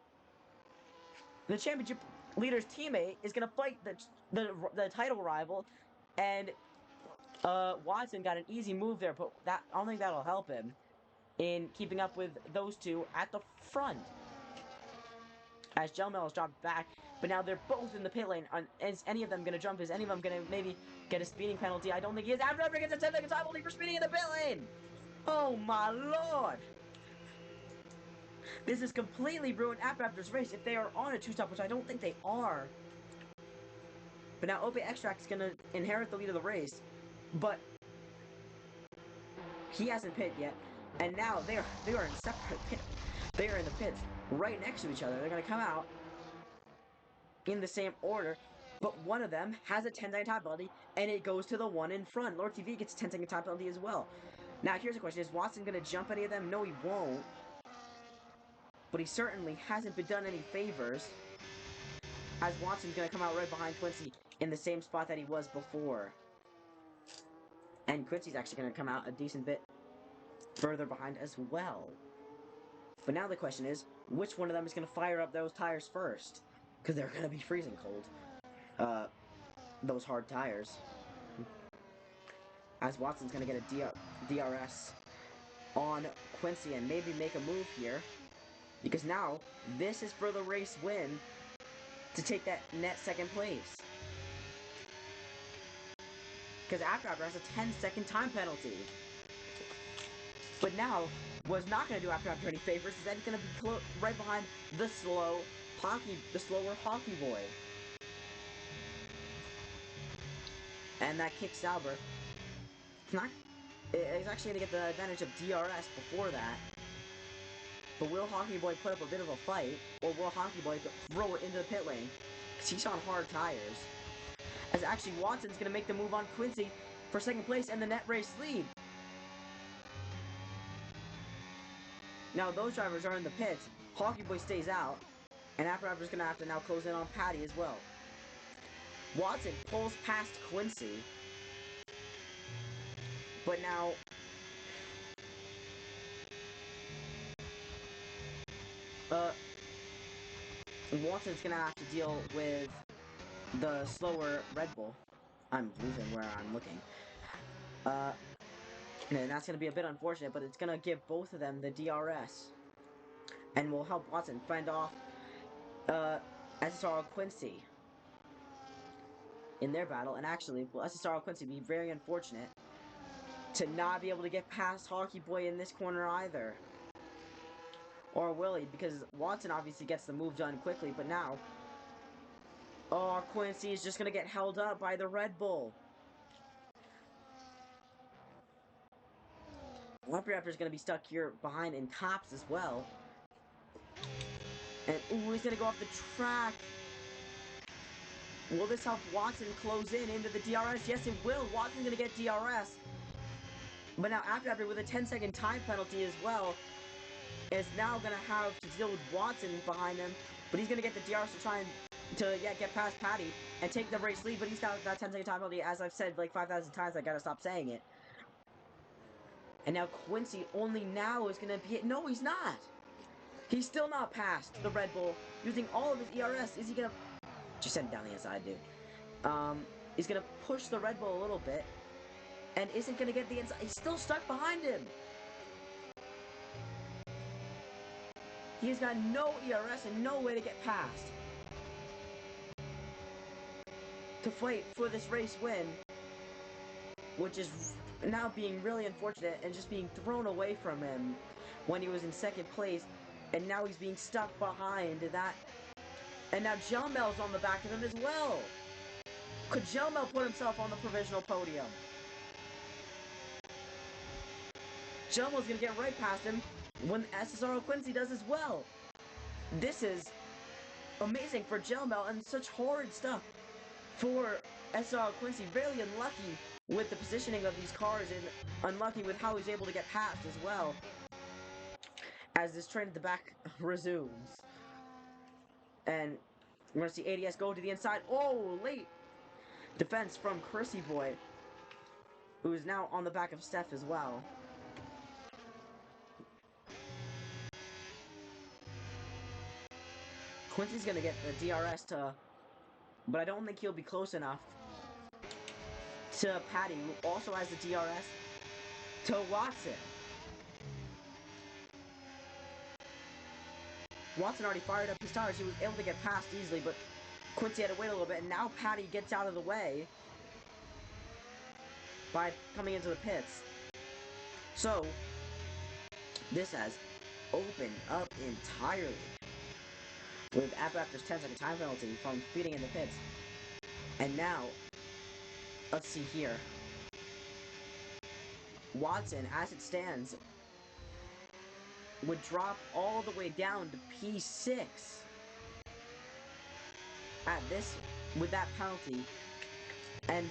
the championship leader's teammate is going to fight the title rival, and Watson got an easy move there, but I don't think that'll help him in keeping up with those two at the front. As Gelmel has dropped back, but now they're both in the pit lane. Is any of them going to jump? Is any of them going to maybe get a speeding penalty? I don't think he is. After gets a 10-second time penalty for speeding in the pit lane! Oh my lord! This has completely ruined Raptor's race if they are on a two-stop, which I don't think they are. But now Ope Extract is going to inherit the lead of the race, but he hasn't pit yet, and now they are in separate pit. They are in the pits right next to each other. They're going to come out in the same order, but one of them has a 10-second time penalty, and it goes to the one in front. Lord TV gets a 10-second time penalty as well. Now, here's the question. Is Watson going to jump any of them? No, he won't. But he certainly hasn't been done any favors, as Watson's going to come out right behind Quincy in the same spot that he was before. And Quincy's actually going to come out a decent bit further behind as well. But now the question is, which one of them is going to fire up those tires first? Because they're going to be freezing cold. Those hard tires. As Watson's going to get a DRS on Quincy and maybe make a move here. Because now, this is for the race win to take that net second place. Because After has a 10-second time penalty. But now, what's not going to do After any favors is that he's going to be right behind the slower hockey boy. And that kicks Sauber. He's actually going to get the advantage of DRS before that. But will Hockey Boy put up a bit of a fight? Or will Hockey Boy throw it into the pit lane? Because he's on hard tires. As actually Watson's going to make the move on Quincy for second place and the net race lead. Now those drivers are in the pits. Hockey Boy stays out. And After's going to have to now close in on Patty as well. Watson pulls past Quincy. But now Watson's going to have to deal with the slower Red Bull. I'm losing where I'm looking. And that's going to be a bit unfortunate, but it's going to give both of them the DRS. And will help Watson fend off SSR Quincy in their battle. And actually, will SSR Quincy be very unfortunate to not be able to get past Hockey Boy in this corner either. Or will he? Because Watson obviously gets the move done quickly, but now Quincy is just going to get held up by the Red Bull. Raptor is going to be stuck here behind in cops as well. And, he's going to go off the track. Will this help Watson close into the DRS? Yes, it will. Watson's going to get DRS. But now After with a 10-second time penalty as well, is now going to have to deal with Watson behind him. But he's going to get the DRS to try and get past Patty and take the race lead. But he's got that 10-second time penalty. As I've said like 5,000 times, I got to stop saying it. And now Quincy only now is going to be... No, he's not. He's still not past the Red Bull using all of his ERS. Is he going to... Just send it down the inside, dude. He's going to push the Red Bull a little bit. And isn't going to get the inside. He's still stuck behind him. He's got no ERS and no way to get past. To fight for this race win. Which is now being really unfortunate and just being thrown away from him when he was in second place. And now he's being stuck behind that. And now Gelmel's on the back of him as well. Could Gelmel put himself on the provisional podium? Gelmel's going to get right past him when SSR Quincy does as well. This is amazing for Gelmel and such horrid stuff for SSR Quincy. Really unlucky with the positioning of these cars and unlucky with how he's able to get past as well. As this train at the back resumes. And we're going to see ADS go to the inside. Oh, late. Defense from Chrissy Boy, who is now on the back of Steph as well. Quincy's gonna get the DRS to, but I don't think he'll be close enough to Patty, who also has the DRS, to Watson. Watson already fired up his tires. He was able to get past easily, but Quincy had to wait a little bit, and now Patty gets out of the way by coming into the pits. So, this has opened up entirely, with after 10-second time penalty from speeding in the pits. And now, let's see here. Watson, as it stands, would drop all the way down to P6 at this, with that penalty. And,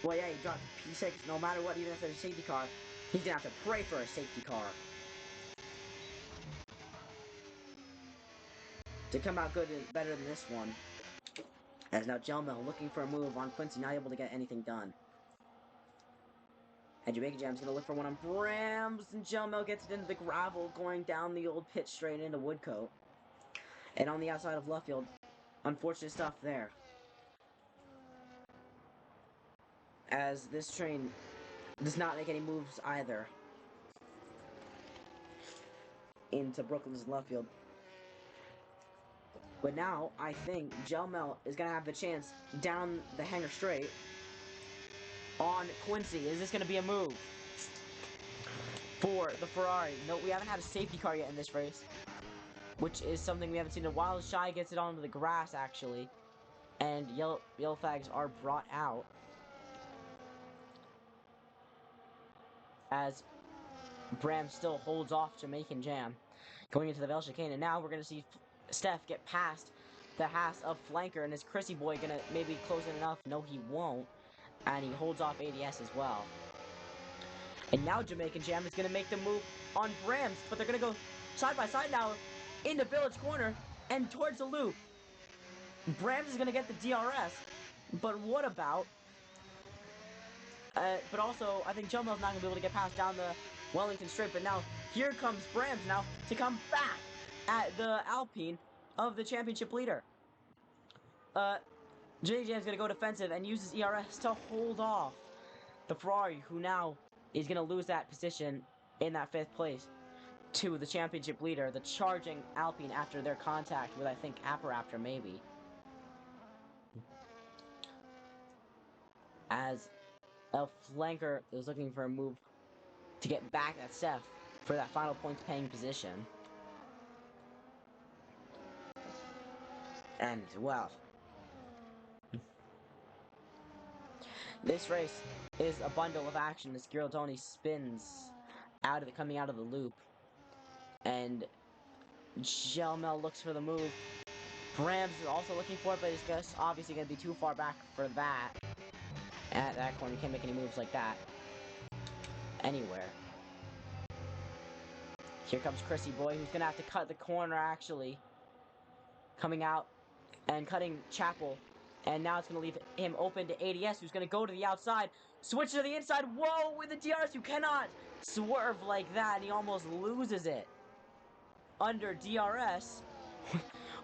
well, yeah, he dropped to P6 no matter what, even if there's a safety car. He's gonna have to pray for a safety car to come out good and better than this one. As now Gelmel looking for a move on Quincy, not able to get anything done. And Jamaica Jam's gonna look for one on Brams, and Gelmel gets it into the gravel, going down the old pit straight into Woodcote. And on the outside of left field, unfortunate stuff there. As this train does not make any moves either into Brooklyn's left field. But now, I think Gelmel is going to have the chance down the hanger straight on Quincy. Is this going to be a move for the Ferrari? No, we haven't had a safety car yet in this race, which is something we haven't seen in a while. Shy gets it onto the grass, actually, and yellow flags are brought out as Bram still holds off Jamaican Jam going into the Bell chicane. And now we're going to see Steph get past the Haas of Flanker, and is Chrissy Boy going to maybe close it enough? No, he won't. And he holds off ADS as well. And now Jamaican Jam is going to make the move on Brams, but they're going to go side by side now into Village Corner and towards the loop. Brams is going to get the DRS, but what about... but also, I think Jomel's not going to be able to get past down the Wellington Straight, but now here comes Brams now to come back at the Alpine of the championship leader. JJ's going to go defensive and use his ERS to hold off the Ferrari, who now is going to lose that position in that 5th place to the championship leader, the charging Alpine, after their contact with, I think, Apparaptor, maybe. As El Flanker is looking for a move to get back at Steph for that final points paying position. And, well, this race is a bundle of action as Giraldoni spins coming out of the loop. And Gelmel looks for the move. Brams is also looking for it, but he's just obviously going to be too far back for that. At that corner, you can't make any moves like that anywhere. Here comes Chrissy Boy, who's going to have to cut the corner, actually. Coming out and cutting Chapel. And now it's going to leave him open to ADS, who's going to go to the outside. Switch to the inside. Whoa, with the DRS, you cannot swerve like that. And he almost loses it under DRS.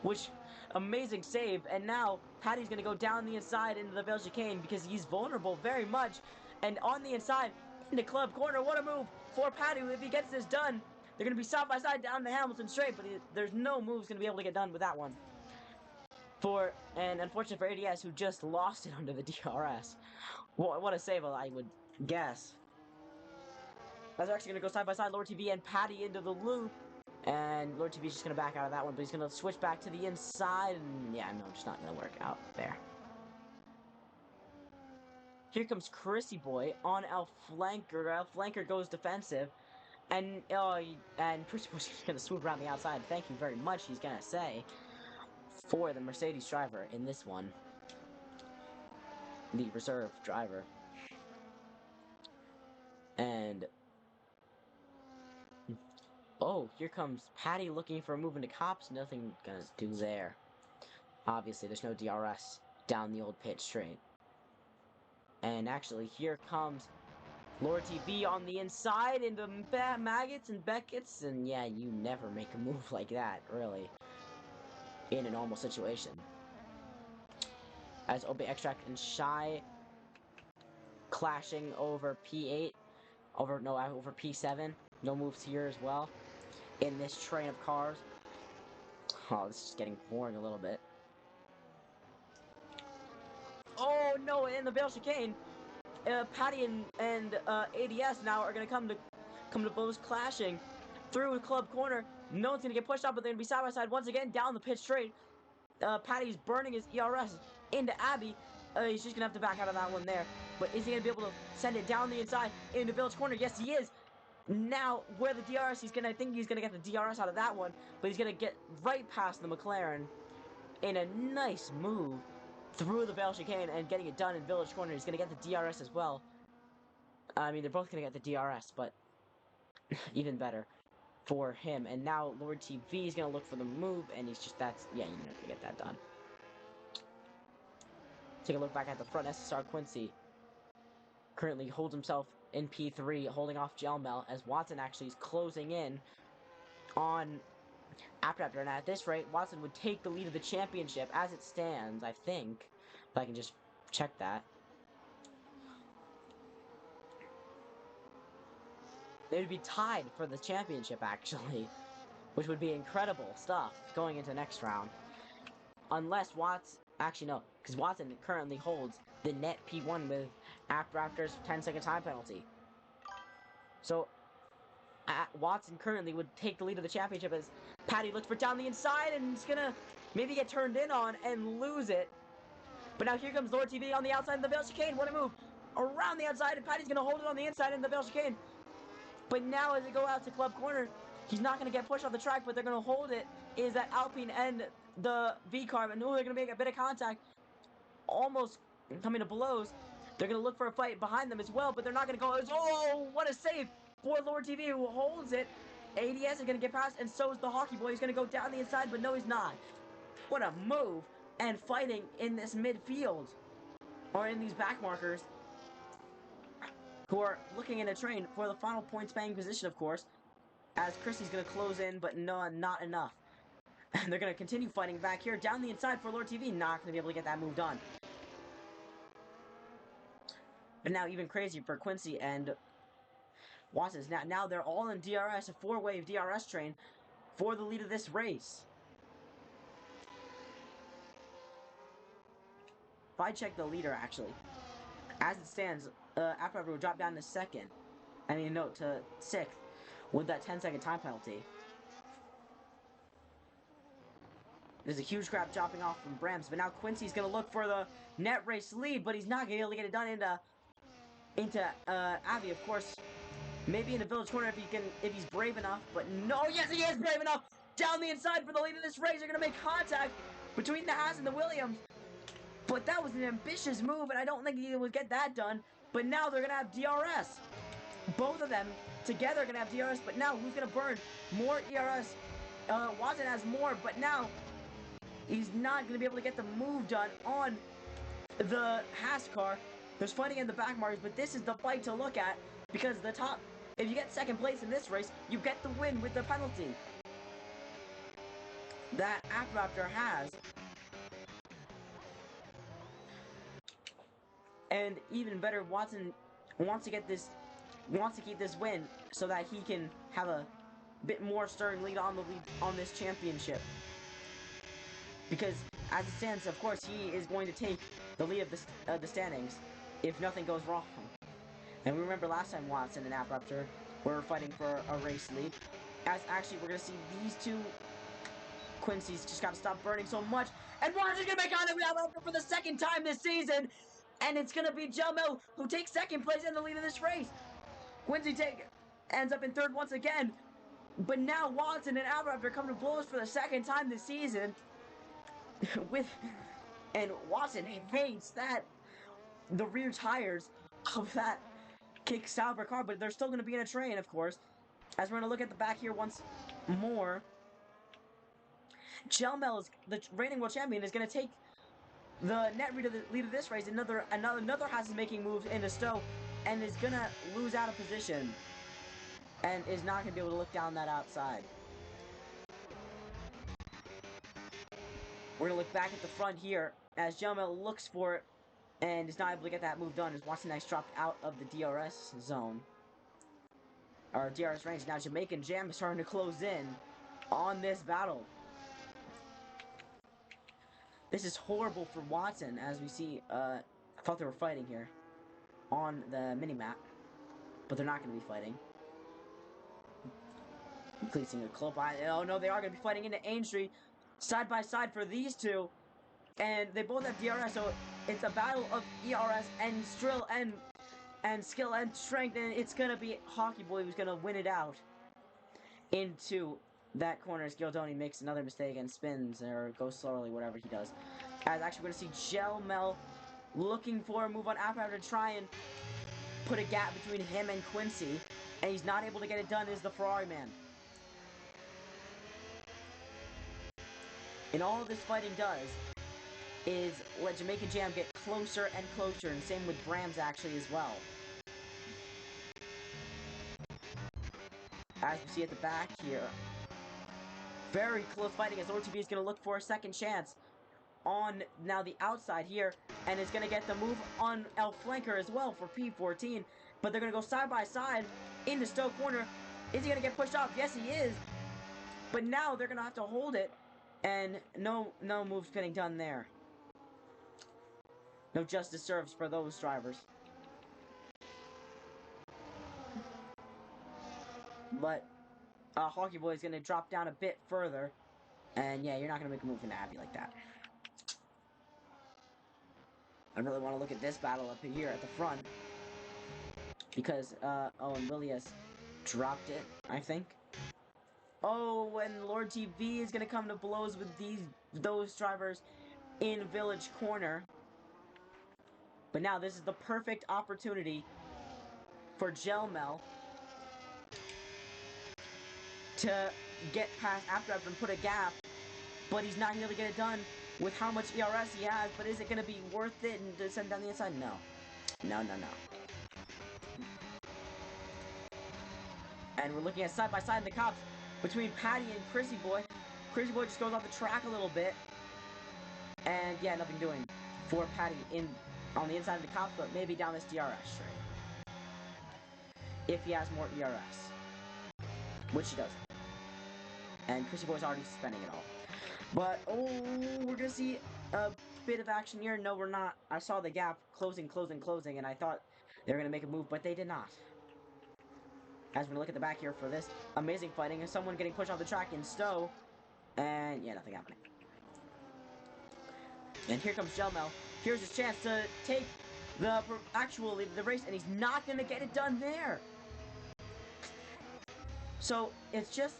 Which, amazing save. And now, Patty's going to go down the inside into the Bell chicane because he's vulnerable very much. And on the inside, into Club Corner. What a move for Patty. If he gets this done, they're going to be side by side down the Hamilton Straight. But there's no moves going to be able to get done with that one. And unfortunate for ADS, who just lost it under the DRS. What a save, I would guess. As they're actually going to go side by side, Lord TV and Patty into the loop. And Lord TV's just going to back out of that one, but he's going to switch back to the inside. And yeah, no, just not going to work out there. Here comes Chrissy Boy on El Flanker. El Flanker goes defensive. And Chrissy Boy's going to swoop around the outside. Thank you very much, he's going to say, for the Mercedes driver in this one. The reserve driver. And... oh, here comes Patty looking for a move into cops. Nothing gonna do there. Obviously, there's no DRS down the old pit straight. And actually, here comes Lord TV on the inside into Maggots and Beckett's, and yeah, you never make a move like that, really, in a normal situation. As Obey Extract and Shy clashing over P8, over P7. No moves here as well. In this train of cars. Oh, this is getting boring a little bit. Oh no! In the Veil Chicane, Patty and ADS now are gonna come to blows clashing through the club corner. No one's gonna get pushed out, but they're gonna be side by side once again down the pit straight. Patty's burning his ERS into Abby. He's just gonna have to back out of that one there. But is he gonna be able to send it down the inside into Village corner? Yes, he is. Now, where the DRS, I think he's gonna get the DRS out of that one, but he's gonna get right past the McLaren in a nice move through the Veil Chicane and getting it done in Village corner. He's gonna get the DRS as well. I mean, they're both gonna get the DRS, but even better for him. And now Lord TV is gonna look for the move, and he's just yeah, you're not gonna get that done. Take a look back at the front. SSR Quincy currently holds himself in P3, holding off Gelmel, as Watson actually is closing in on Aptraptor. And at this rate, Watson would take the lead of the championship as it stands, I think. If I can just check that. They would be tied for the championship, actually, which would be incredible stuff going into next round. Unless Watts... Actually, no, because Watson currently holds the net P1 with Aptraptor's 10-second time penalty. So, Watson currently would take the lead of the championship as Patty looks for down the inside and he's gonna maybe get turned in on and lose it. But now here comes Lord TV on the outside of the Veil Chicane. What a move! Around the outside, and Patty's gonna hold it on the inside in the Veil Chicane. But now as they go out to Club Corner, he's not gonna get pushed off the track, but they're gonna hold it. Is that Alpine and the V-Carb, and they're gonna make a bit of contact, almost coming to blows. They're gonna look for a fight behind them as well, but they're not gonna go. Oh, what a save for Lord TV, who holds it. ADS is gonna get past, and so is the Hockey Boy. He's gonna go down the inside, but no, he's not. What a move! And fighting in this midfield, or in these back markers, who are looking in a train for the final points bang position, of course, as Christie's gonna close in, but no, not enough. And they're gonna continue fighting back here, down the inside for Lord TV, not gonna be able to get that move done. But now even crazier for Quincy and Watson's. Now they're all in DRS, a four-wave DRS train for the lead of this race. If I check the leader, actually, as it stands, Appraptor will drop down to second. I mean, no, to sixth with that 10-second time penalty. There's a huge crap dropping off from Brams, but now Quincy's gonna look for the net race lead, but he's not gonna be able to get it done into Avi, of course. Maybe in the Village corner if he's brave enough, but no, yes he is brave enough! Down the inside for the lead of this race, they're gonna make contact between the Haas and the Williams. But that was an ambitious move, and I don't think he would get that done. But now they're gonna have DRS. Both of them together are gonna have DRS, but now who's gonna burn more ERS? Watson has more, but now he's not gonna be able to get the move done on the Haas car. There's fighting in the back markers, but this is the fight to look at, because the top, if you get second place in this race, you get the win with the penalty that Aptraptor has. And even better, Watson wants to keep this win so that he can have a bit more stirring lead on this championship. Because as it stands, of course, he is going to take the lead of the standings if nothing goes wrong. And we remember last time Watson and Aptraptor were fighting for a race lead. As actually, we're gonna see these two. Quincy's just got to stop burning so much, and Watson's gonna make contact with Aptraptor for the second time this season. And it's gonna be Gelmel who takes second place in the lead of this race. Quincy ends up in third once again. But now Watson and Aptraptor come to blows for the second time this season. And Watson hates the rear tires of that kick Sauber car, but they're still gonna be in a train, of course. As we're gonna look at the back here once more. Gelmel, is the reigning world champion, is gonna take the lead of this race. Another Haas is making moves into Stowe, and is gonna lose out of position, and is not gonna be able to look down that outside. We're gonna look back at the front here as Jelmel looks for it and is not able to get that move done. As Watson X dropped out of the DRS zone. Or DRS range. Now Jamaican Jam is starting to close in on this battle. This is horrible for Watson, as we see, I thought they were fighting here on the mini-map, but they're not going to be fighting. Completing a club eye. Oh no, they are going to be fighting into Aintree, side by side for these two, and they both have DRS, so it's a battle of ERS and skill and strength, and it's going to be Hockey Boy who's going to win it out into that corner as Gildoni makes another mistake and spins or goes slowly, whatever he does. As actually we're going to see Jelmel looking for a move on after to try and put a gap between him and Quincy, and he's not able to get it done as the Ferrari man. And all this fighting does is let Jamaican Jam get closer and closer, and same with Brams actually as well. As we see at the back here, very close fighting as OTB is going to look for a second chance on now the outside here, and is going to get the move on El Flanker as well for P14, but they're going to go side by side in the Stowe corner. Is he going to get pushed off? Yes, he is, but now they're going to have to hold it, and no moves getting done there. No justice serves for those drivers. But Hockey Boy is going to drop down a bit further, and yeah, you're not going to make a move into Abby like that. I really want to look at this battle up here at the front, because oh, and Willie has dropped it, I think. Oh, and Lord TV is gonna come to blows with those drivers in Village Corner. But now this is the perfect opportunity for Jelmel to get past after and put a gap, but he's not able to get it done with how much ERS he has. But is it gonna be worth it and to send down the inside? No. No. And we're looking at side by side in the cops between Patty and Chrissy Boy. Chrissy Boy just goes off the track a little bit. And yeah, nothing doing for Patty on the inside of the cops, but maybe down this DRS straight. If he has more ERS. Which he doesn't. And Chrissy Boy's already suspending it all. But, oh, we're going to see a bit of action here. No, we're not. I saw the gap closing, and I thought they were going to make a move, but they did not. As we're going to look at the back here for this amazing fighting, and someone getting pushed off the track in Stowe. And yeah, nothing happening. And here comes Jelmel. Here's his chance to take the race, and he's not going to get it done there. So it's just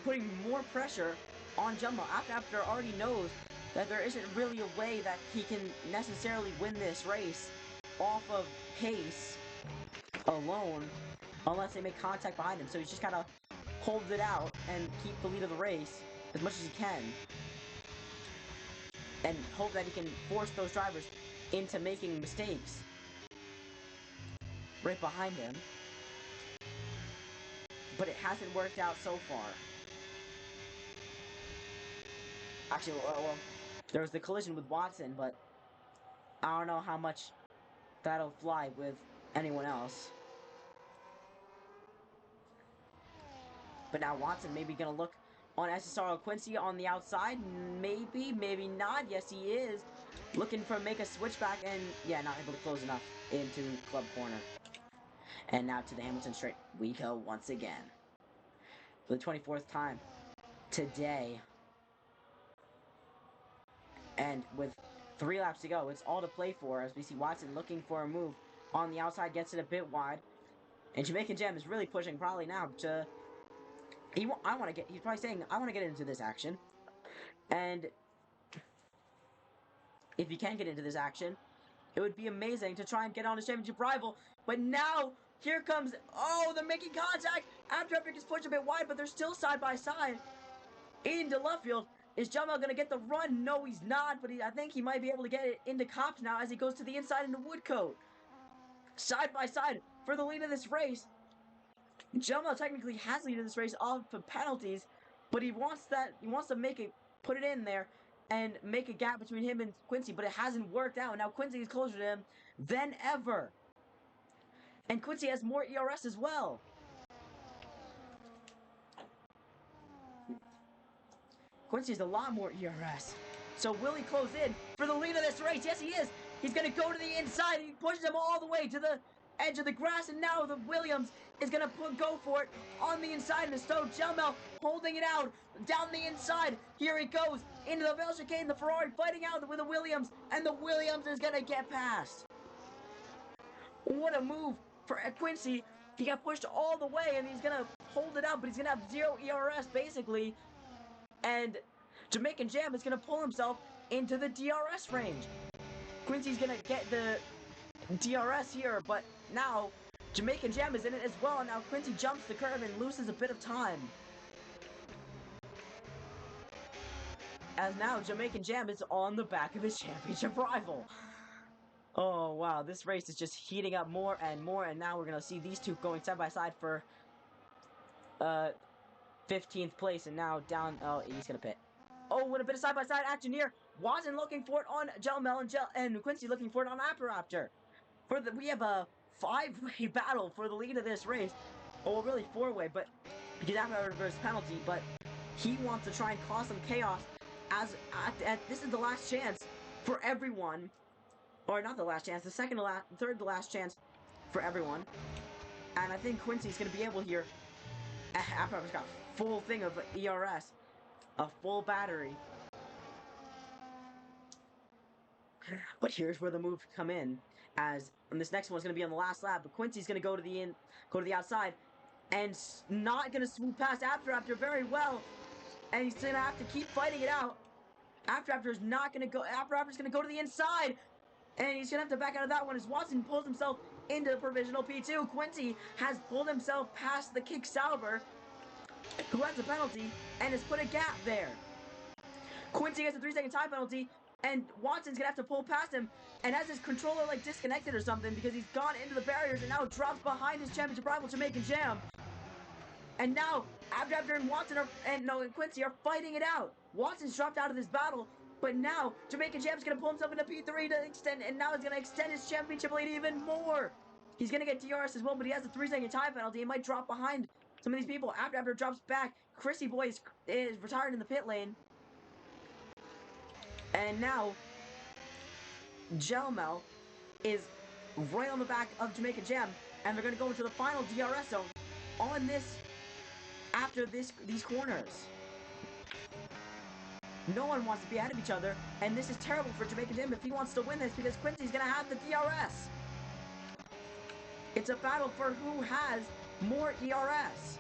putting more pressure on Jelmel after already knows that there isn't really a way that he can necessarily win this race off of pace alone unless they make contact behind him. So he's just got to hold it out and keep the lead of the race as much as he can, and hope that he can force those drivers into making mistakes right behind him. But it hasn't worked out so far. Actually, well, there was the collision with Watson, but I don't know how much that'll fly with anyone else. But now Watson maybe gonna look on SSR Quincy on the outside. Maybe not. Yes, he is. Looking for make a switchback, and yeah, not able to close enough into club corner. And now to the Hamilton straight we go once again. For the 24th time today. And with 3 laps to go, it's all to play for as we see Watson looking for a move on the outside, gets it a bit wide. And Jamaican Jam is really pushing probably now to... he's probably saying, I want to get into this action. And if he can get into this action, it would be amazing to try and get on his championship rival. But now, here comes... oh, they're making contact! After gets pushed a bit wide, but they're still side by side into left field. Is Jamal going to get the run? No, he's not, but I think he might be able to get it into Cops now as he goes to the inside into Woodcote. Side by side for the lead of this race. Jamal technically has lead of this race off of penalties, but he wants to make it, put it in there and make a gap between him and Quincy, but it hasn't worked out. Now Quincy is closer to him than ever. And Quincy has more ERS as well. Quincy has a lot more ERS. So will he close in for the lead of this race? Yes, he is. He's going to go to the inside. He pushes him all the way to the edge of the grass, and now the Williams is going to go for it on the inside of the Stowe. Jelmel holding it out down the inside. Here he goes into the Vale chicane. The Ferrari fighting out with the Williams, and the Williams is going to get past. What a move for Quincy. He got pushed all the way, and he's going to hold it out, but he's going to have 0 ERS basically. And Jamaican Jam is going to pull himself into the DRS range. Quincy's going to get the DRS here, but now Jamaican Jam is in it as well. Now Quincy jumps the curve and loses a bit of time. As now Jamaican Jam is on the back of his championship rival. Oh wow, this race is just heating up more and more, and now we're going to see these two going side by side for 15th place, and now down, oh, he's going to pit. Oh, what a bit of side-by-side action here. Watson looking for it on Jelmel and Quincy looking for it on Apparaptor. We have a 5-way battle for the lead of this race. Oh, really 4-way, but because Apparaptor versus penalty, but he wants to try and cause some chaos as this is the last chance for everyone. Or not the last chance, the third to last chance for everyone. And I think Quincy's going to be able here. Apparaptor's got a full thing of ERS. A full battery. But here's where the moves come in, as this next one's going to be on the last lap, but Quincy's going to go to the outside, and not going to swoop past Apparaptor very well, and he's going to have to keep fighting it out. Apparaptor's not going to go, Apparaptor's going to go to the inside, and he's going to have to back out of that one as Watson pulls himself into the provisional P2. Quincy has pulled himself past the Kick Sauber, who has a penalty, and has put a gap there. Quincy gets a 3-second time penalty, and Watson's gonna have to pull past him, and has his controller like disconnected or something because he's gone into the barriers and now drops behind his championship rival Jamaican Jam. And now Apparaptor and Watson and Quincy are fighting it out. Watson's dropped out of this battle, but now Jamaican Jam's gonna pull himself into P3 to extend, and now he's gonna extend his championship lead even more. He's gonna get DRS as well, but he has a 3-second time penalty. He might drop behind some of these people. Apparaptor drops back. Chrissy Boy is retired in the pit lane. And now, Jelmel is right on the back of Jamaican Jam, and they're going to go into the final DRS zone on this, after these corners. No one wants to be ahead of each other, and this is terrible for Jamaican Jam if he wants to win this, because Quincy's going to have the DRS. It's a battle for who has more ERS.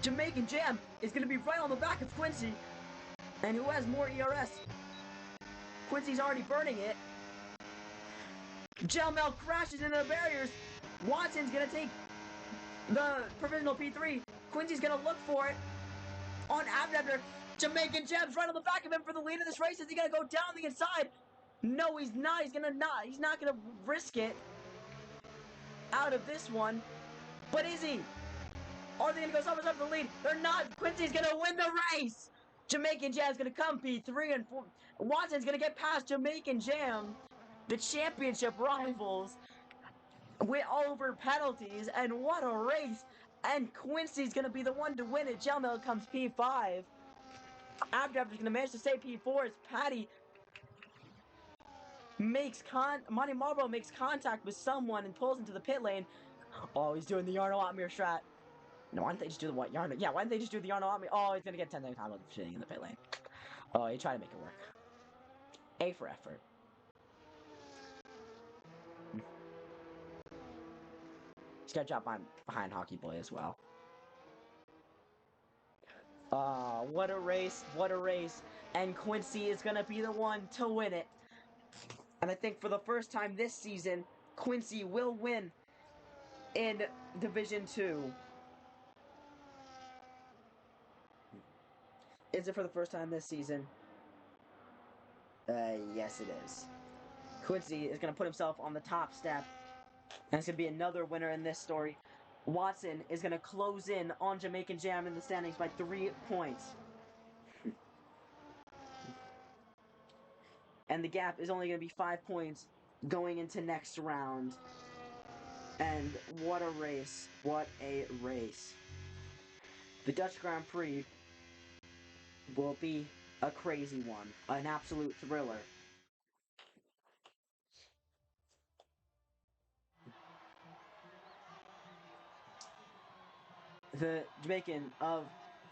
Jamaican Jam is going to be right on the back of Quincy. And who has more ERS? Quincy's already burning it. Jelmel crashes into the barriers. Watson's going to take the provisional P3. Quincy's going to look for it on Apparaptor. Jamaican Jam's right on the back of him for the lead of this race. Is he going to go down the inside? No, he's not. He's not going to risk it out of this one. But is he? Are they going to go side by side for the lead? They're not. Quincy's going to win the race. Jamaican Jam's going to come P3 and 4. Watson's going to get past Jamaican Jam, the championship rivals, with over penalties. And what a race. And Quincy's going to be the one to win it. Jelmel comes P5. Apparaptor's going to manage to stay P4 as Patty makes Monty Marlboro makes contact with someone and pulls into the pit lane. Oh, he's doing the Arno Otmir strat. No, why didn't they just do the what? Yarno? Yeah, why didn't they just do the Yarno Otmir? Oh, he's gonna get 10-second time shitting in the pit lane. Oh, he tried to make it work. A for effort. He's got to drop behind Hockey Boy as well. What a race, what a race. And Quincy is going to be the one to win it. And I think for the first time this season, Quincy will win in Division 2. Is it for the first time this season? Yes, it is. Quincy is going to put himself on the top step, and it's going to be another winner in this story. Watson is going to close in on Jamaican Jam in the standings by 3 points. And the gap is only going to be 5 points going into next round. And what a race. What a race. The Dutch Grand Prix will be a crazy one, an absolute thriller. The Jamaican of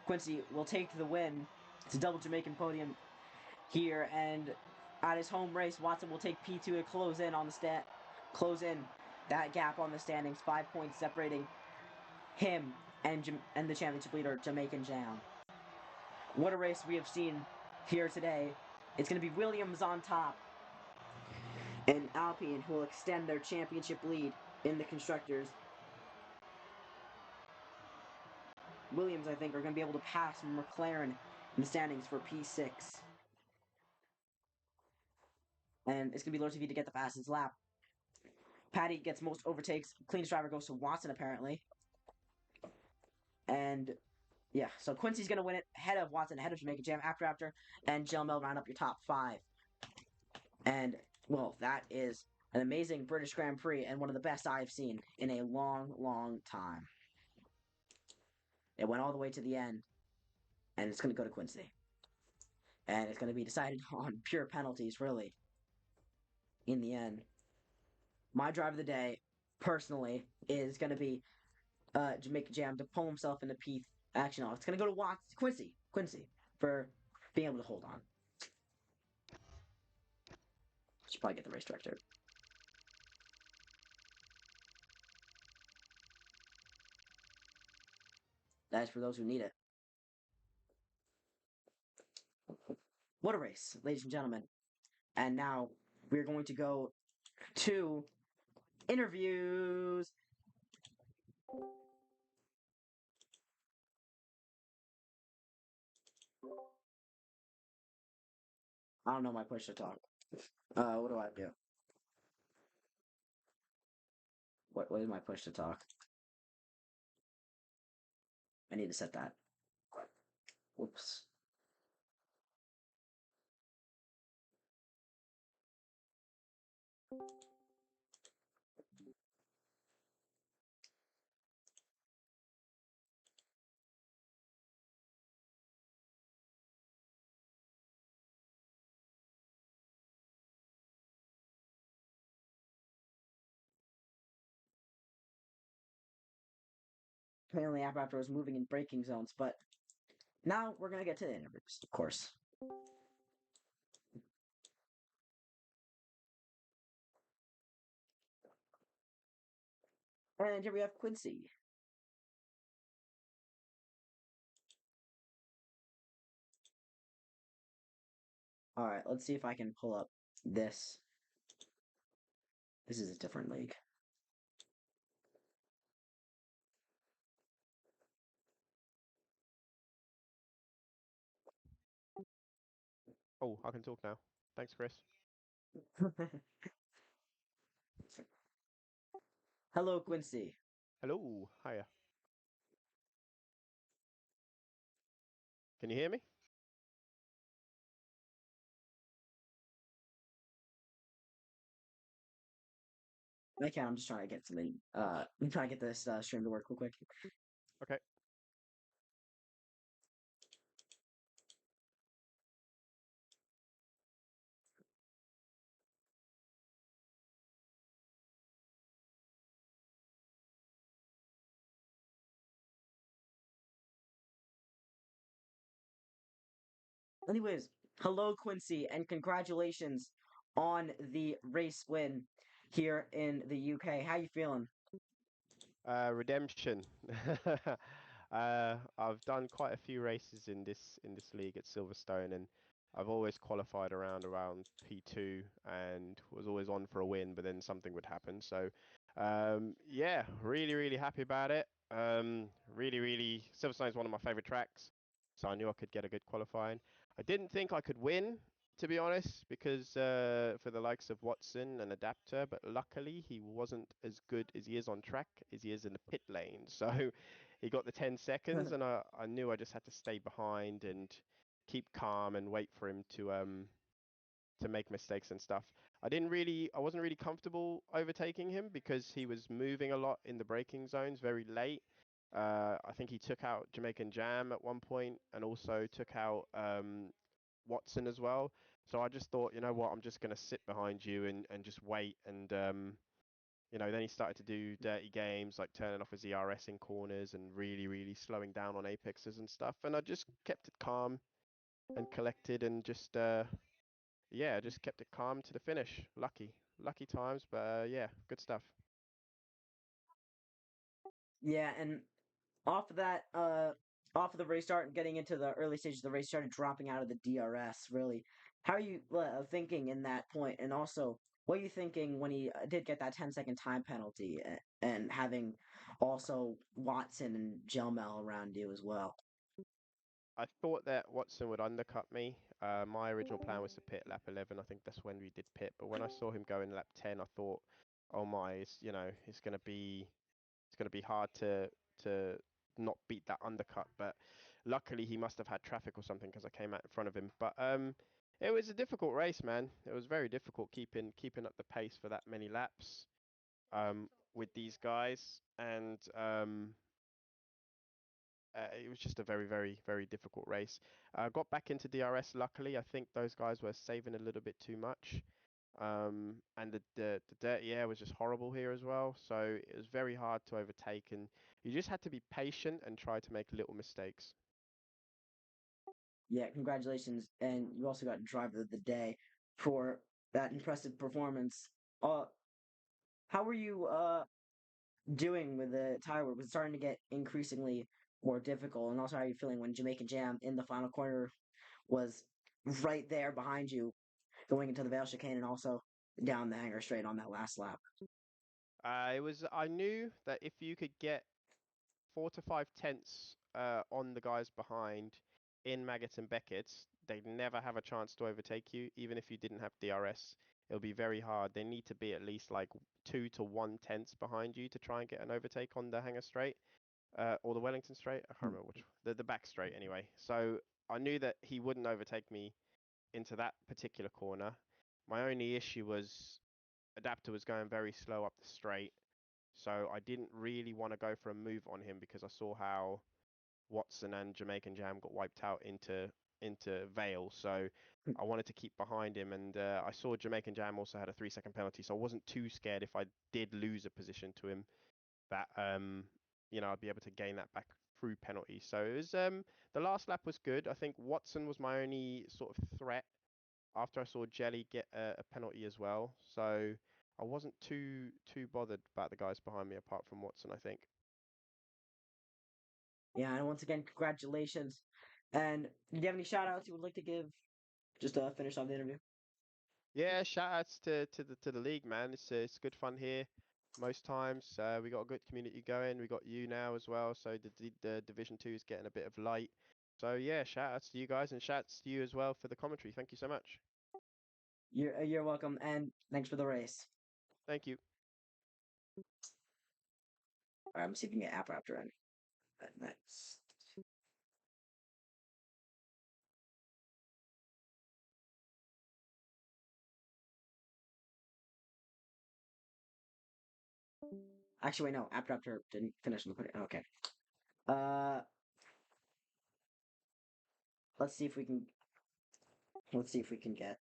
Quincy will take the win. It's a double Jamaican podium here, and at his home race, Watson will take P2 to close in that gap on the standings. 5 points separating him and the championship leader, Jamaican Jam. What a race we have seen here today. It's going to be Williams on top, and Alpine who will extend their championship lead in the constructors. Williams, I think, are going to be able to pass McLaren in the standings for P6. And it's going to be Lorty to get the fastest lap. Paddy gets most overtakes. Cleanest driver goes to Watson, apparently. And yeah, so Quincy's going to win it ahead of Watson, ahead of Jamaican Jam, after, and Jill Mel round up your top 5. And, well, that is an amazing British Grand Prix and one of the best I've seen in a long, long time. It went all the way to the end, and it's going to go to Quincy. And it's going to be decided on pure penalties, really, in the end. My drive of the day, personally, is going to be Jamaica Jam to pull himself into P. Actually, no, it's going to go to Quincy, for being able to hold on. Should probably get the race director. That is for those who need it. What a race, ladies and gentlemen. And now we're going to go to interviews. I don't know my push to talk. What do I do? What is my push to talk? I need to set that. Whoops. Apparently, app after was moving in braking zones, but now we're gonna get to the interviews, of course. And here we have Quincy. All right, let's see if I can pull up this. This is a different league. Oh, I can talk now. Thanks, Chris. Hello, Quincy. Hello, hiya. Can you hear me? I can. I'm just trying to get something. I'm trying to get this stream to work real quick. Okay. Anyways, hello, Quincy, and congratulations on the race win here in the UK. How you feeling? Redemption. I've done quite a few races in this league at Silverstone, and I've always qualified around P2 and was always on for a win, but then something would happen. So, yeah, really happy about it. Really, Silverstone is one of my favorite tracks. so I knew I could get a good qualifying. I didn't think I could win, to be honest, because for the likes of Watson and Adapter, but luckily he wasn't as good as he is on track as he is in the pit lane. So he got the 10 seconds, and I knew I just had to stay behind and keep calm and wait for him to make mistakes and stuff. I wasn't really comfortable overtaking him because he was moving a lot in the braking zones very late. I think he took out Jamaican Jam at one point and also took out Watson as well. So I just thought, you know what, I'm just going to sit behind you and just wait. And, then he started to do dirty games like turning off his ERS in corners and really, really slowing down on apexes and stuff. And I just kept it calm and collected and just, yeah, just kept it calm to the finish. Lucky times, but yeah, good stuff. Yeah, and off of that, off of the restart and getting into the early stages of the race, started dropping out of the DRS. Really, how are you thinking in that point? And also, what are you thinking when he did get that 10-second time penalty and having also Watson and Jelmel around you as well? I thought that Watson would undercut me. My original plan was to pit lap 11. I think that's when we did pit. But when I saw him go in lap 10, I thought, oh my, it's gonna be hard to not beat that undercut. But luckily, he must have had traffic or something because I came out in front of him. But it was a difficult race, man. It was very difficult keeping up the pace for that many laps with these guys, and it was just a very, very, very difficult race. Got back into DRS luckily. I think those guys were saving a little bit too much. And the dirty air was just horrible here as well. So it was very hard to overtake, and you just had to be patient and try to make little mistakes. Yeah, congratulations, and you also got driver of the day for that impressive performance. Uh, how were you doing with the tire work? Was it starting to get increasingly more difficult? And also, how are you feeling when Jamaican Jam in the final corner was right there behind you, going into the Vale chicane and also down the hanger straight on that last lap? I knew that if you could get 4 to 5 tenths on the guys behind in Maggots and Beckett's, they'd never have a chance to overtake you, even if you didn't have DRS. It'll be very hard. They need to be at least like 2 to 1 tenths behind you to try and get an overtake on the hanger straight. Or the Wellington straight. I can't remember which. The back straight anyway. So I knew that he wouldn't overtake me into that particular corner. My only issue was Adapter was going very slow up the straight, so I didn't really want to go for a move on him because I saw how Watson and Jamaican Jam got wiped out into Vale. So I wanted to keep behind him, and I saw Jamaican Jam also had a 3 second penalty, so I wasn't too scared if I did lose a position to him that I'd be able to gain that back through penalty. So it was the last lap was good. I think Watson was my only sort of threat after I saw Jelly get a penalty as well. So I wasn't too bothered about the guys behind me apart from Watson, I think. Yeah, and once again, congratulations. And do you have any shout outs you would like to give just to finish off the interview? Yeah, shout outs to the league, man. It's good fun here. Most times we got a good community going. We got you now as well, so the Division Two is getting a bit of light. So yeah, shout outs to you guys and shout outs to you as well for the commentary. Thank you so much. You're welcome, and thanks for the race. Thank you. All right, I'm see if we can get App Raptor in. Next. Actually, wait, no, App Raptor didn't finish. Okay. Uh, let's see if we can. Let's see if we can get.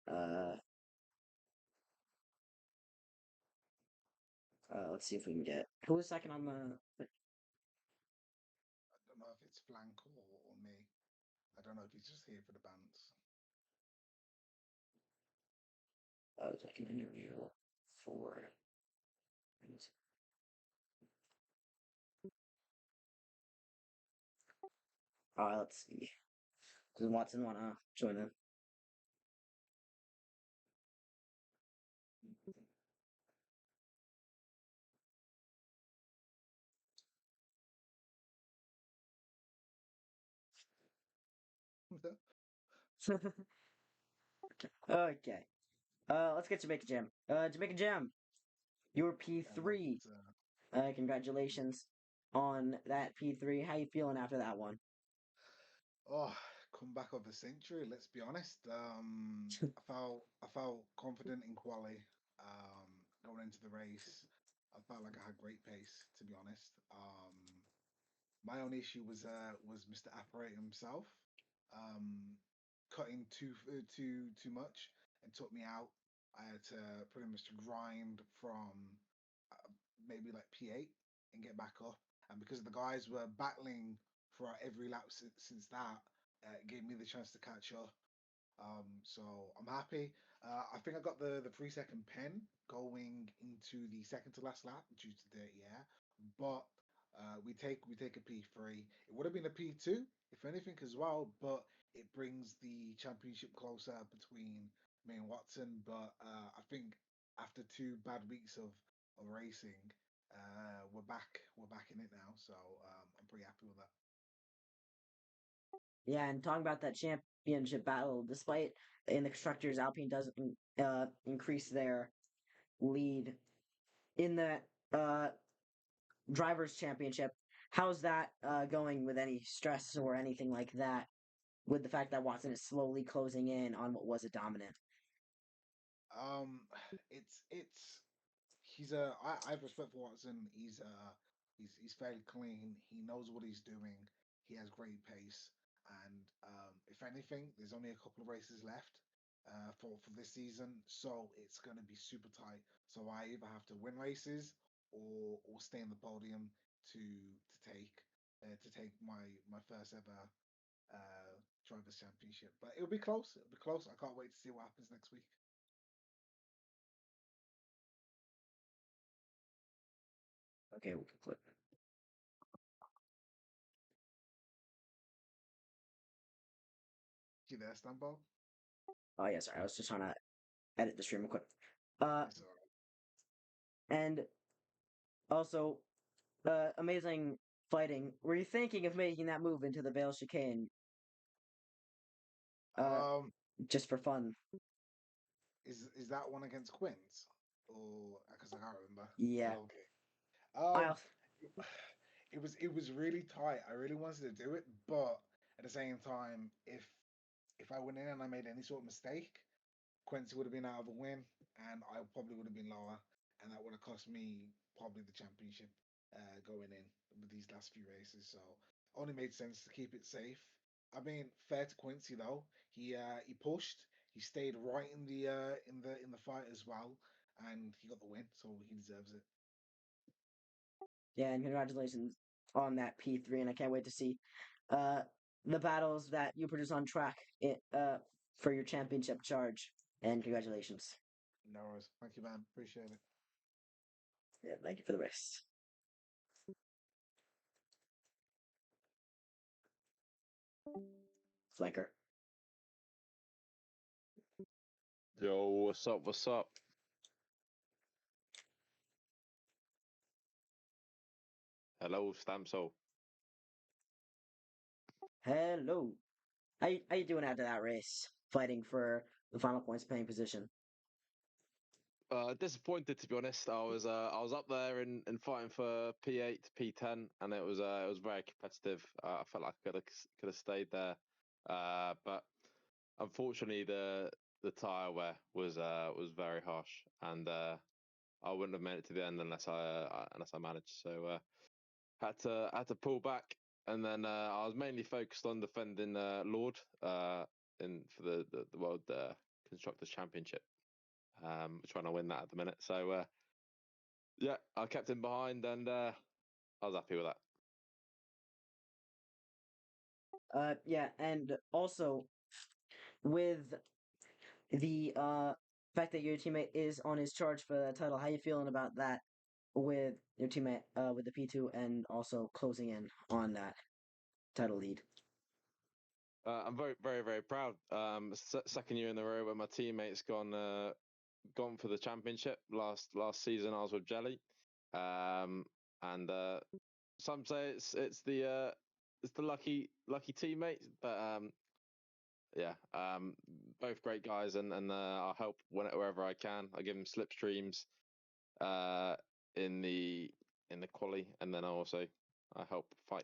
Let's see if we can get. Who was second on the? I don't know if it's Flank or me. I don't know if he's just here for the bands. Second interview for. Let's see. Does Watson want to join in? Okay. Let's get Jamaica Jam. Jamaica Jam, you're Mate, P3. Congratulations on that P3. How you feeling after that one? oh, comeback of the century. Let's be honest. I felt confident in quali. Going into the race, I felt like I had great pace. To be honest. My only issue was Mr. Apparator himself, um, cutting too much and took me out. I had to pretty much grind from uh, maybe like P8 and get back up. And because the guys were battling for every lap since that, it gave me the chance to catch up. So I'm happy. I think I got the 3 second pen going into the second to last lap due to dirty air, but we take a P3. It would have been a P2 if anything as well, but it brings the championship closer between me and Watson. But I think after 2 bad weeks of racing, we're back in it now. So I'm pretty happy with that. Yeah, and talking about that championship battle, despite in the constructors, Alpine doesn't increase their lead in the uh, drivers' championship. How's that going with any stress or anything like that? With the fact that Watson is slowly closing in on what was a dominant. Um, it's he's I have respect for Watson. He's fairly clean. He knows what he's doing. He has great pace, and if anything, there's only a couple of races left for this season, so it's going to be super tight. So I either have to win races or stay in the podium to take my first ever drivers championship. But it'll be close. It'll be close. I can't wait to see what happens next week. Okay, we can click. You there, Stambo? Oh yeah, sorry, I was just trying to edit the stream real quick. Uh, It's all right. and also, amazing fighting. Were you thinking of making that move into the Vale chicane, uh, Um, just for fun? is that one against Quinns, or because I can't remember? Yeah, Okay. I It, it was really tight. I really wanted to do it, but at the same time, if I went in and I made any sort of mistake, Quincy would have been out of a win, and I probably would have been lower, and that would have cost me probably the championship going in with these last few races. So only made sense to keep it safe. I mean, fair to Quincy though, he pushed, he stayed right in the fight as well, and he got the win, so he deserves it. yeah, and congratulations on that P3, and I can't wait to see uh the battles that you produce on track for your championship charge. And congratulations. No worries. Thank you, man. Appreciate it. Yeah, thank you for the race. Flanker. Yo, what's up? What's up? Hello, Stamso. Hello. How you doing after that race? Fighting for the final points paying position. Disappointed to be honest. I was up there and fighting for P8 to P10, and it was very competitive. I felt like I could have stayed there, but unfortunately the tire wear was very harsh, and I wouldn't have made it to the end unless I managed. So had to pull back, and then I was mainly focused on defending Lord in for the World Constructors Championship. Trying to win that at the minute. So yeah, I kept him behind, and I was happy with that. Yeah, and also with the fact that your teammate is on his charge for the title, how you feeling about that with your teammate with the P2 and also closing in on that title lead? I'm very, very, very proud. Second year in a row where my teammate's gone for the championship. Last season I was with Jelly, and some say it's the lucky teammate, but yeah, both great guys, and I'll help wherever I can. I give them slipstreams uh, in the quali, and then I help fight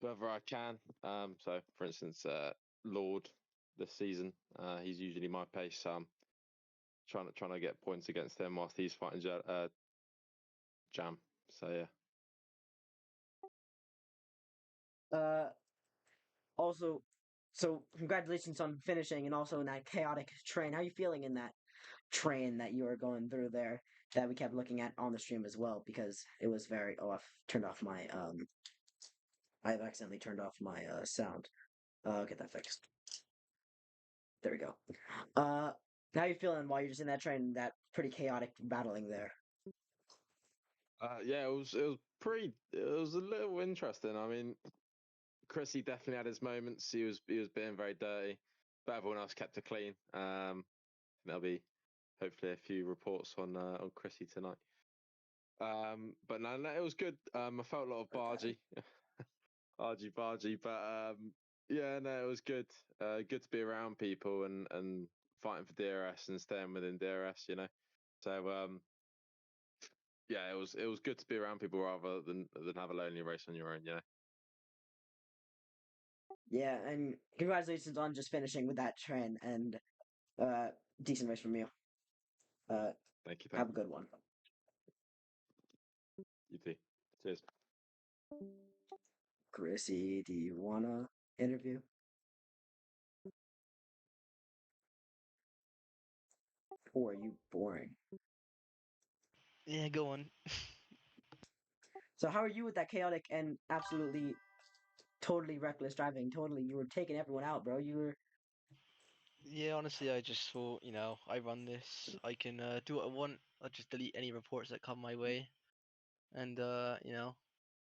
whoever I can. So for instance, Lord this season, he's usually my pace. So I'm trying to get points against him whilst he's fighting Jam. So yeah. Also, so congratulations on finishing and also in that chaotic train. How are you feeling in that train that you were going through there that we kept looking at on the stream as well because it was very I've turned off my I've accidentally turned off my sound. I'll get that fixed. There we go. How are you feeling while you're just in that train, that pretty chaotic battling there? Yeah, it was a little interesting. I mean, Chrissy definitely had his moments. He was being very dirty, but everyone else kept it clean. There'll be hopefully a few reports on Chrissy tonight. But no, it was good. I felt a lot of Okay. bargy, but yeah, no, it was good. Good to be around people and fighting for DRS and staying within DRS, you know. So yeah, it was good to be around people rather than have a lonely race on your own, you know. Yeah, and congratulations on just finishing with that train and uh decent race from you. Uh Thank you, have a good one. you too. Cheers. Chrissy, do you wanna interview? Or are you boring? Yeah, go on. So how are you with that chaotic and absolutely totally reckless driving? Totally, you were taking everyone out, bro. You were Yeah, honestly, I just thought, I run this. I can do what I want. I'll just delete any reports that come my way, and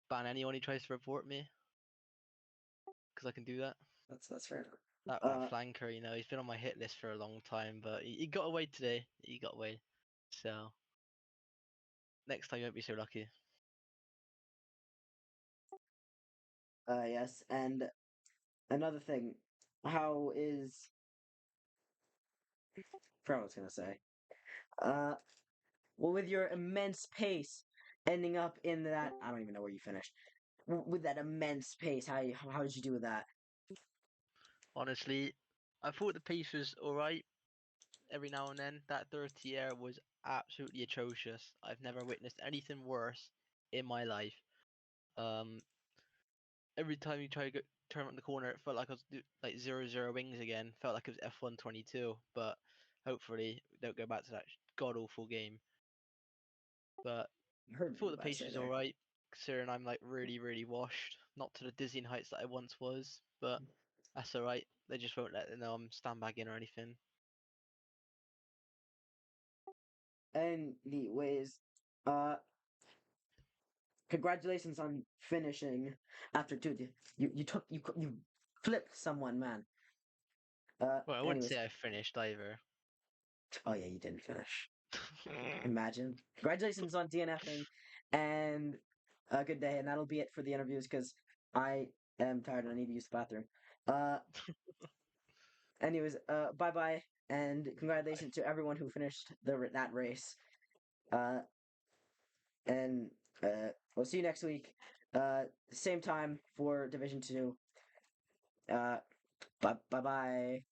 ban anyone who tries to report me, because I can do that. that's fair. That Uh, flanker, he's been on my hit list for a long time, but he got away today. He got away, so next time you won't be so lucky. yes, and another thing, how is? Forgot what I was gonna say. Uh, well, with your immense pace, ending up in that, I don't even know where you finished. With that immense pace, how did you do with that? Honestly, I thought the pace was alright every now and then. That 30 air was absolutely atrocious. I've never witnessed anything worse in my life. Um, every time you try to turn around the corner, it felt like I was like 0-0 wings again. Felt like it was F1 22, but hopefully we don't go back to that god awful game. But You heard I what thought you the were about to pace say was there. alright, considering I'm like really, really washed. Not to the dizzying heights that I once was, but that's alright. They just won't let them know I'm stand back in or anything. Anyways, uh, congratulations on finishing after two. You flipped someone, man. Well, I wouldn't Anyways, say I finished either. oh yeah, you didn't finish. Imagine. Congratulations on DNFing, and a good day. And that'll be it for the interviews because I am tired and I need to use the bathroom. Uh, anyways, bye bye, and congratulations to everyone who finished that race. Uh, and we'll see you next week. Same time for Division Two. Bye bye.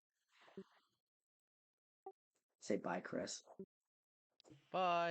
Say bye, Chris. Bye.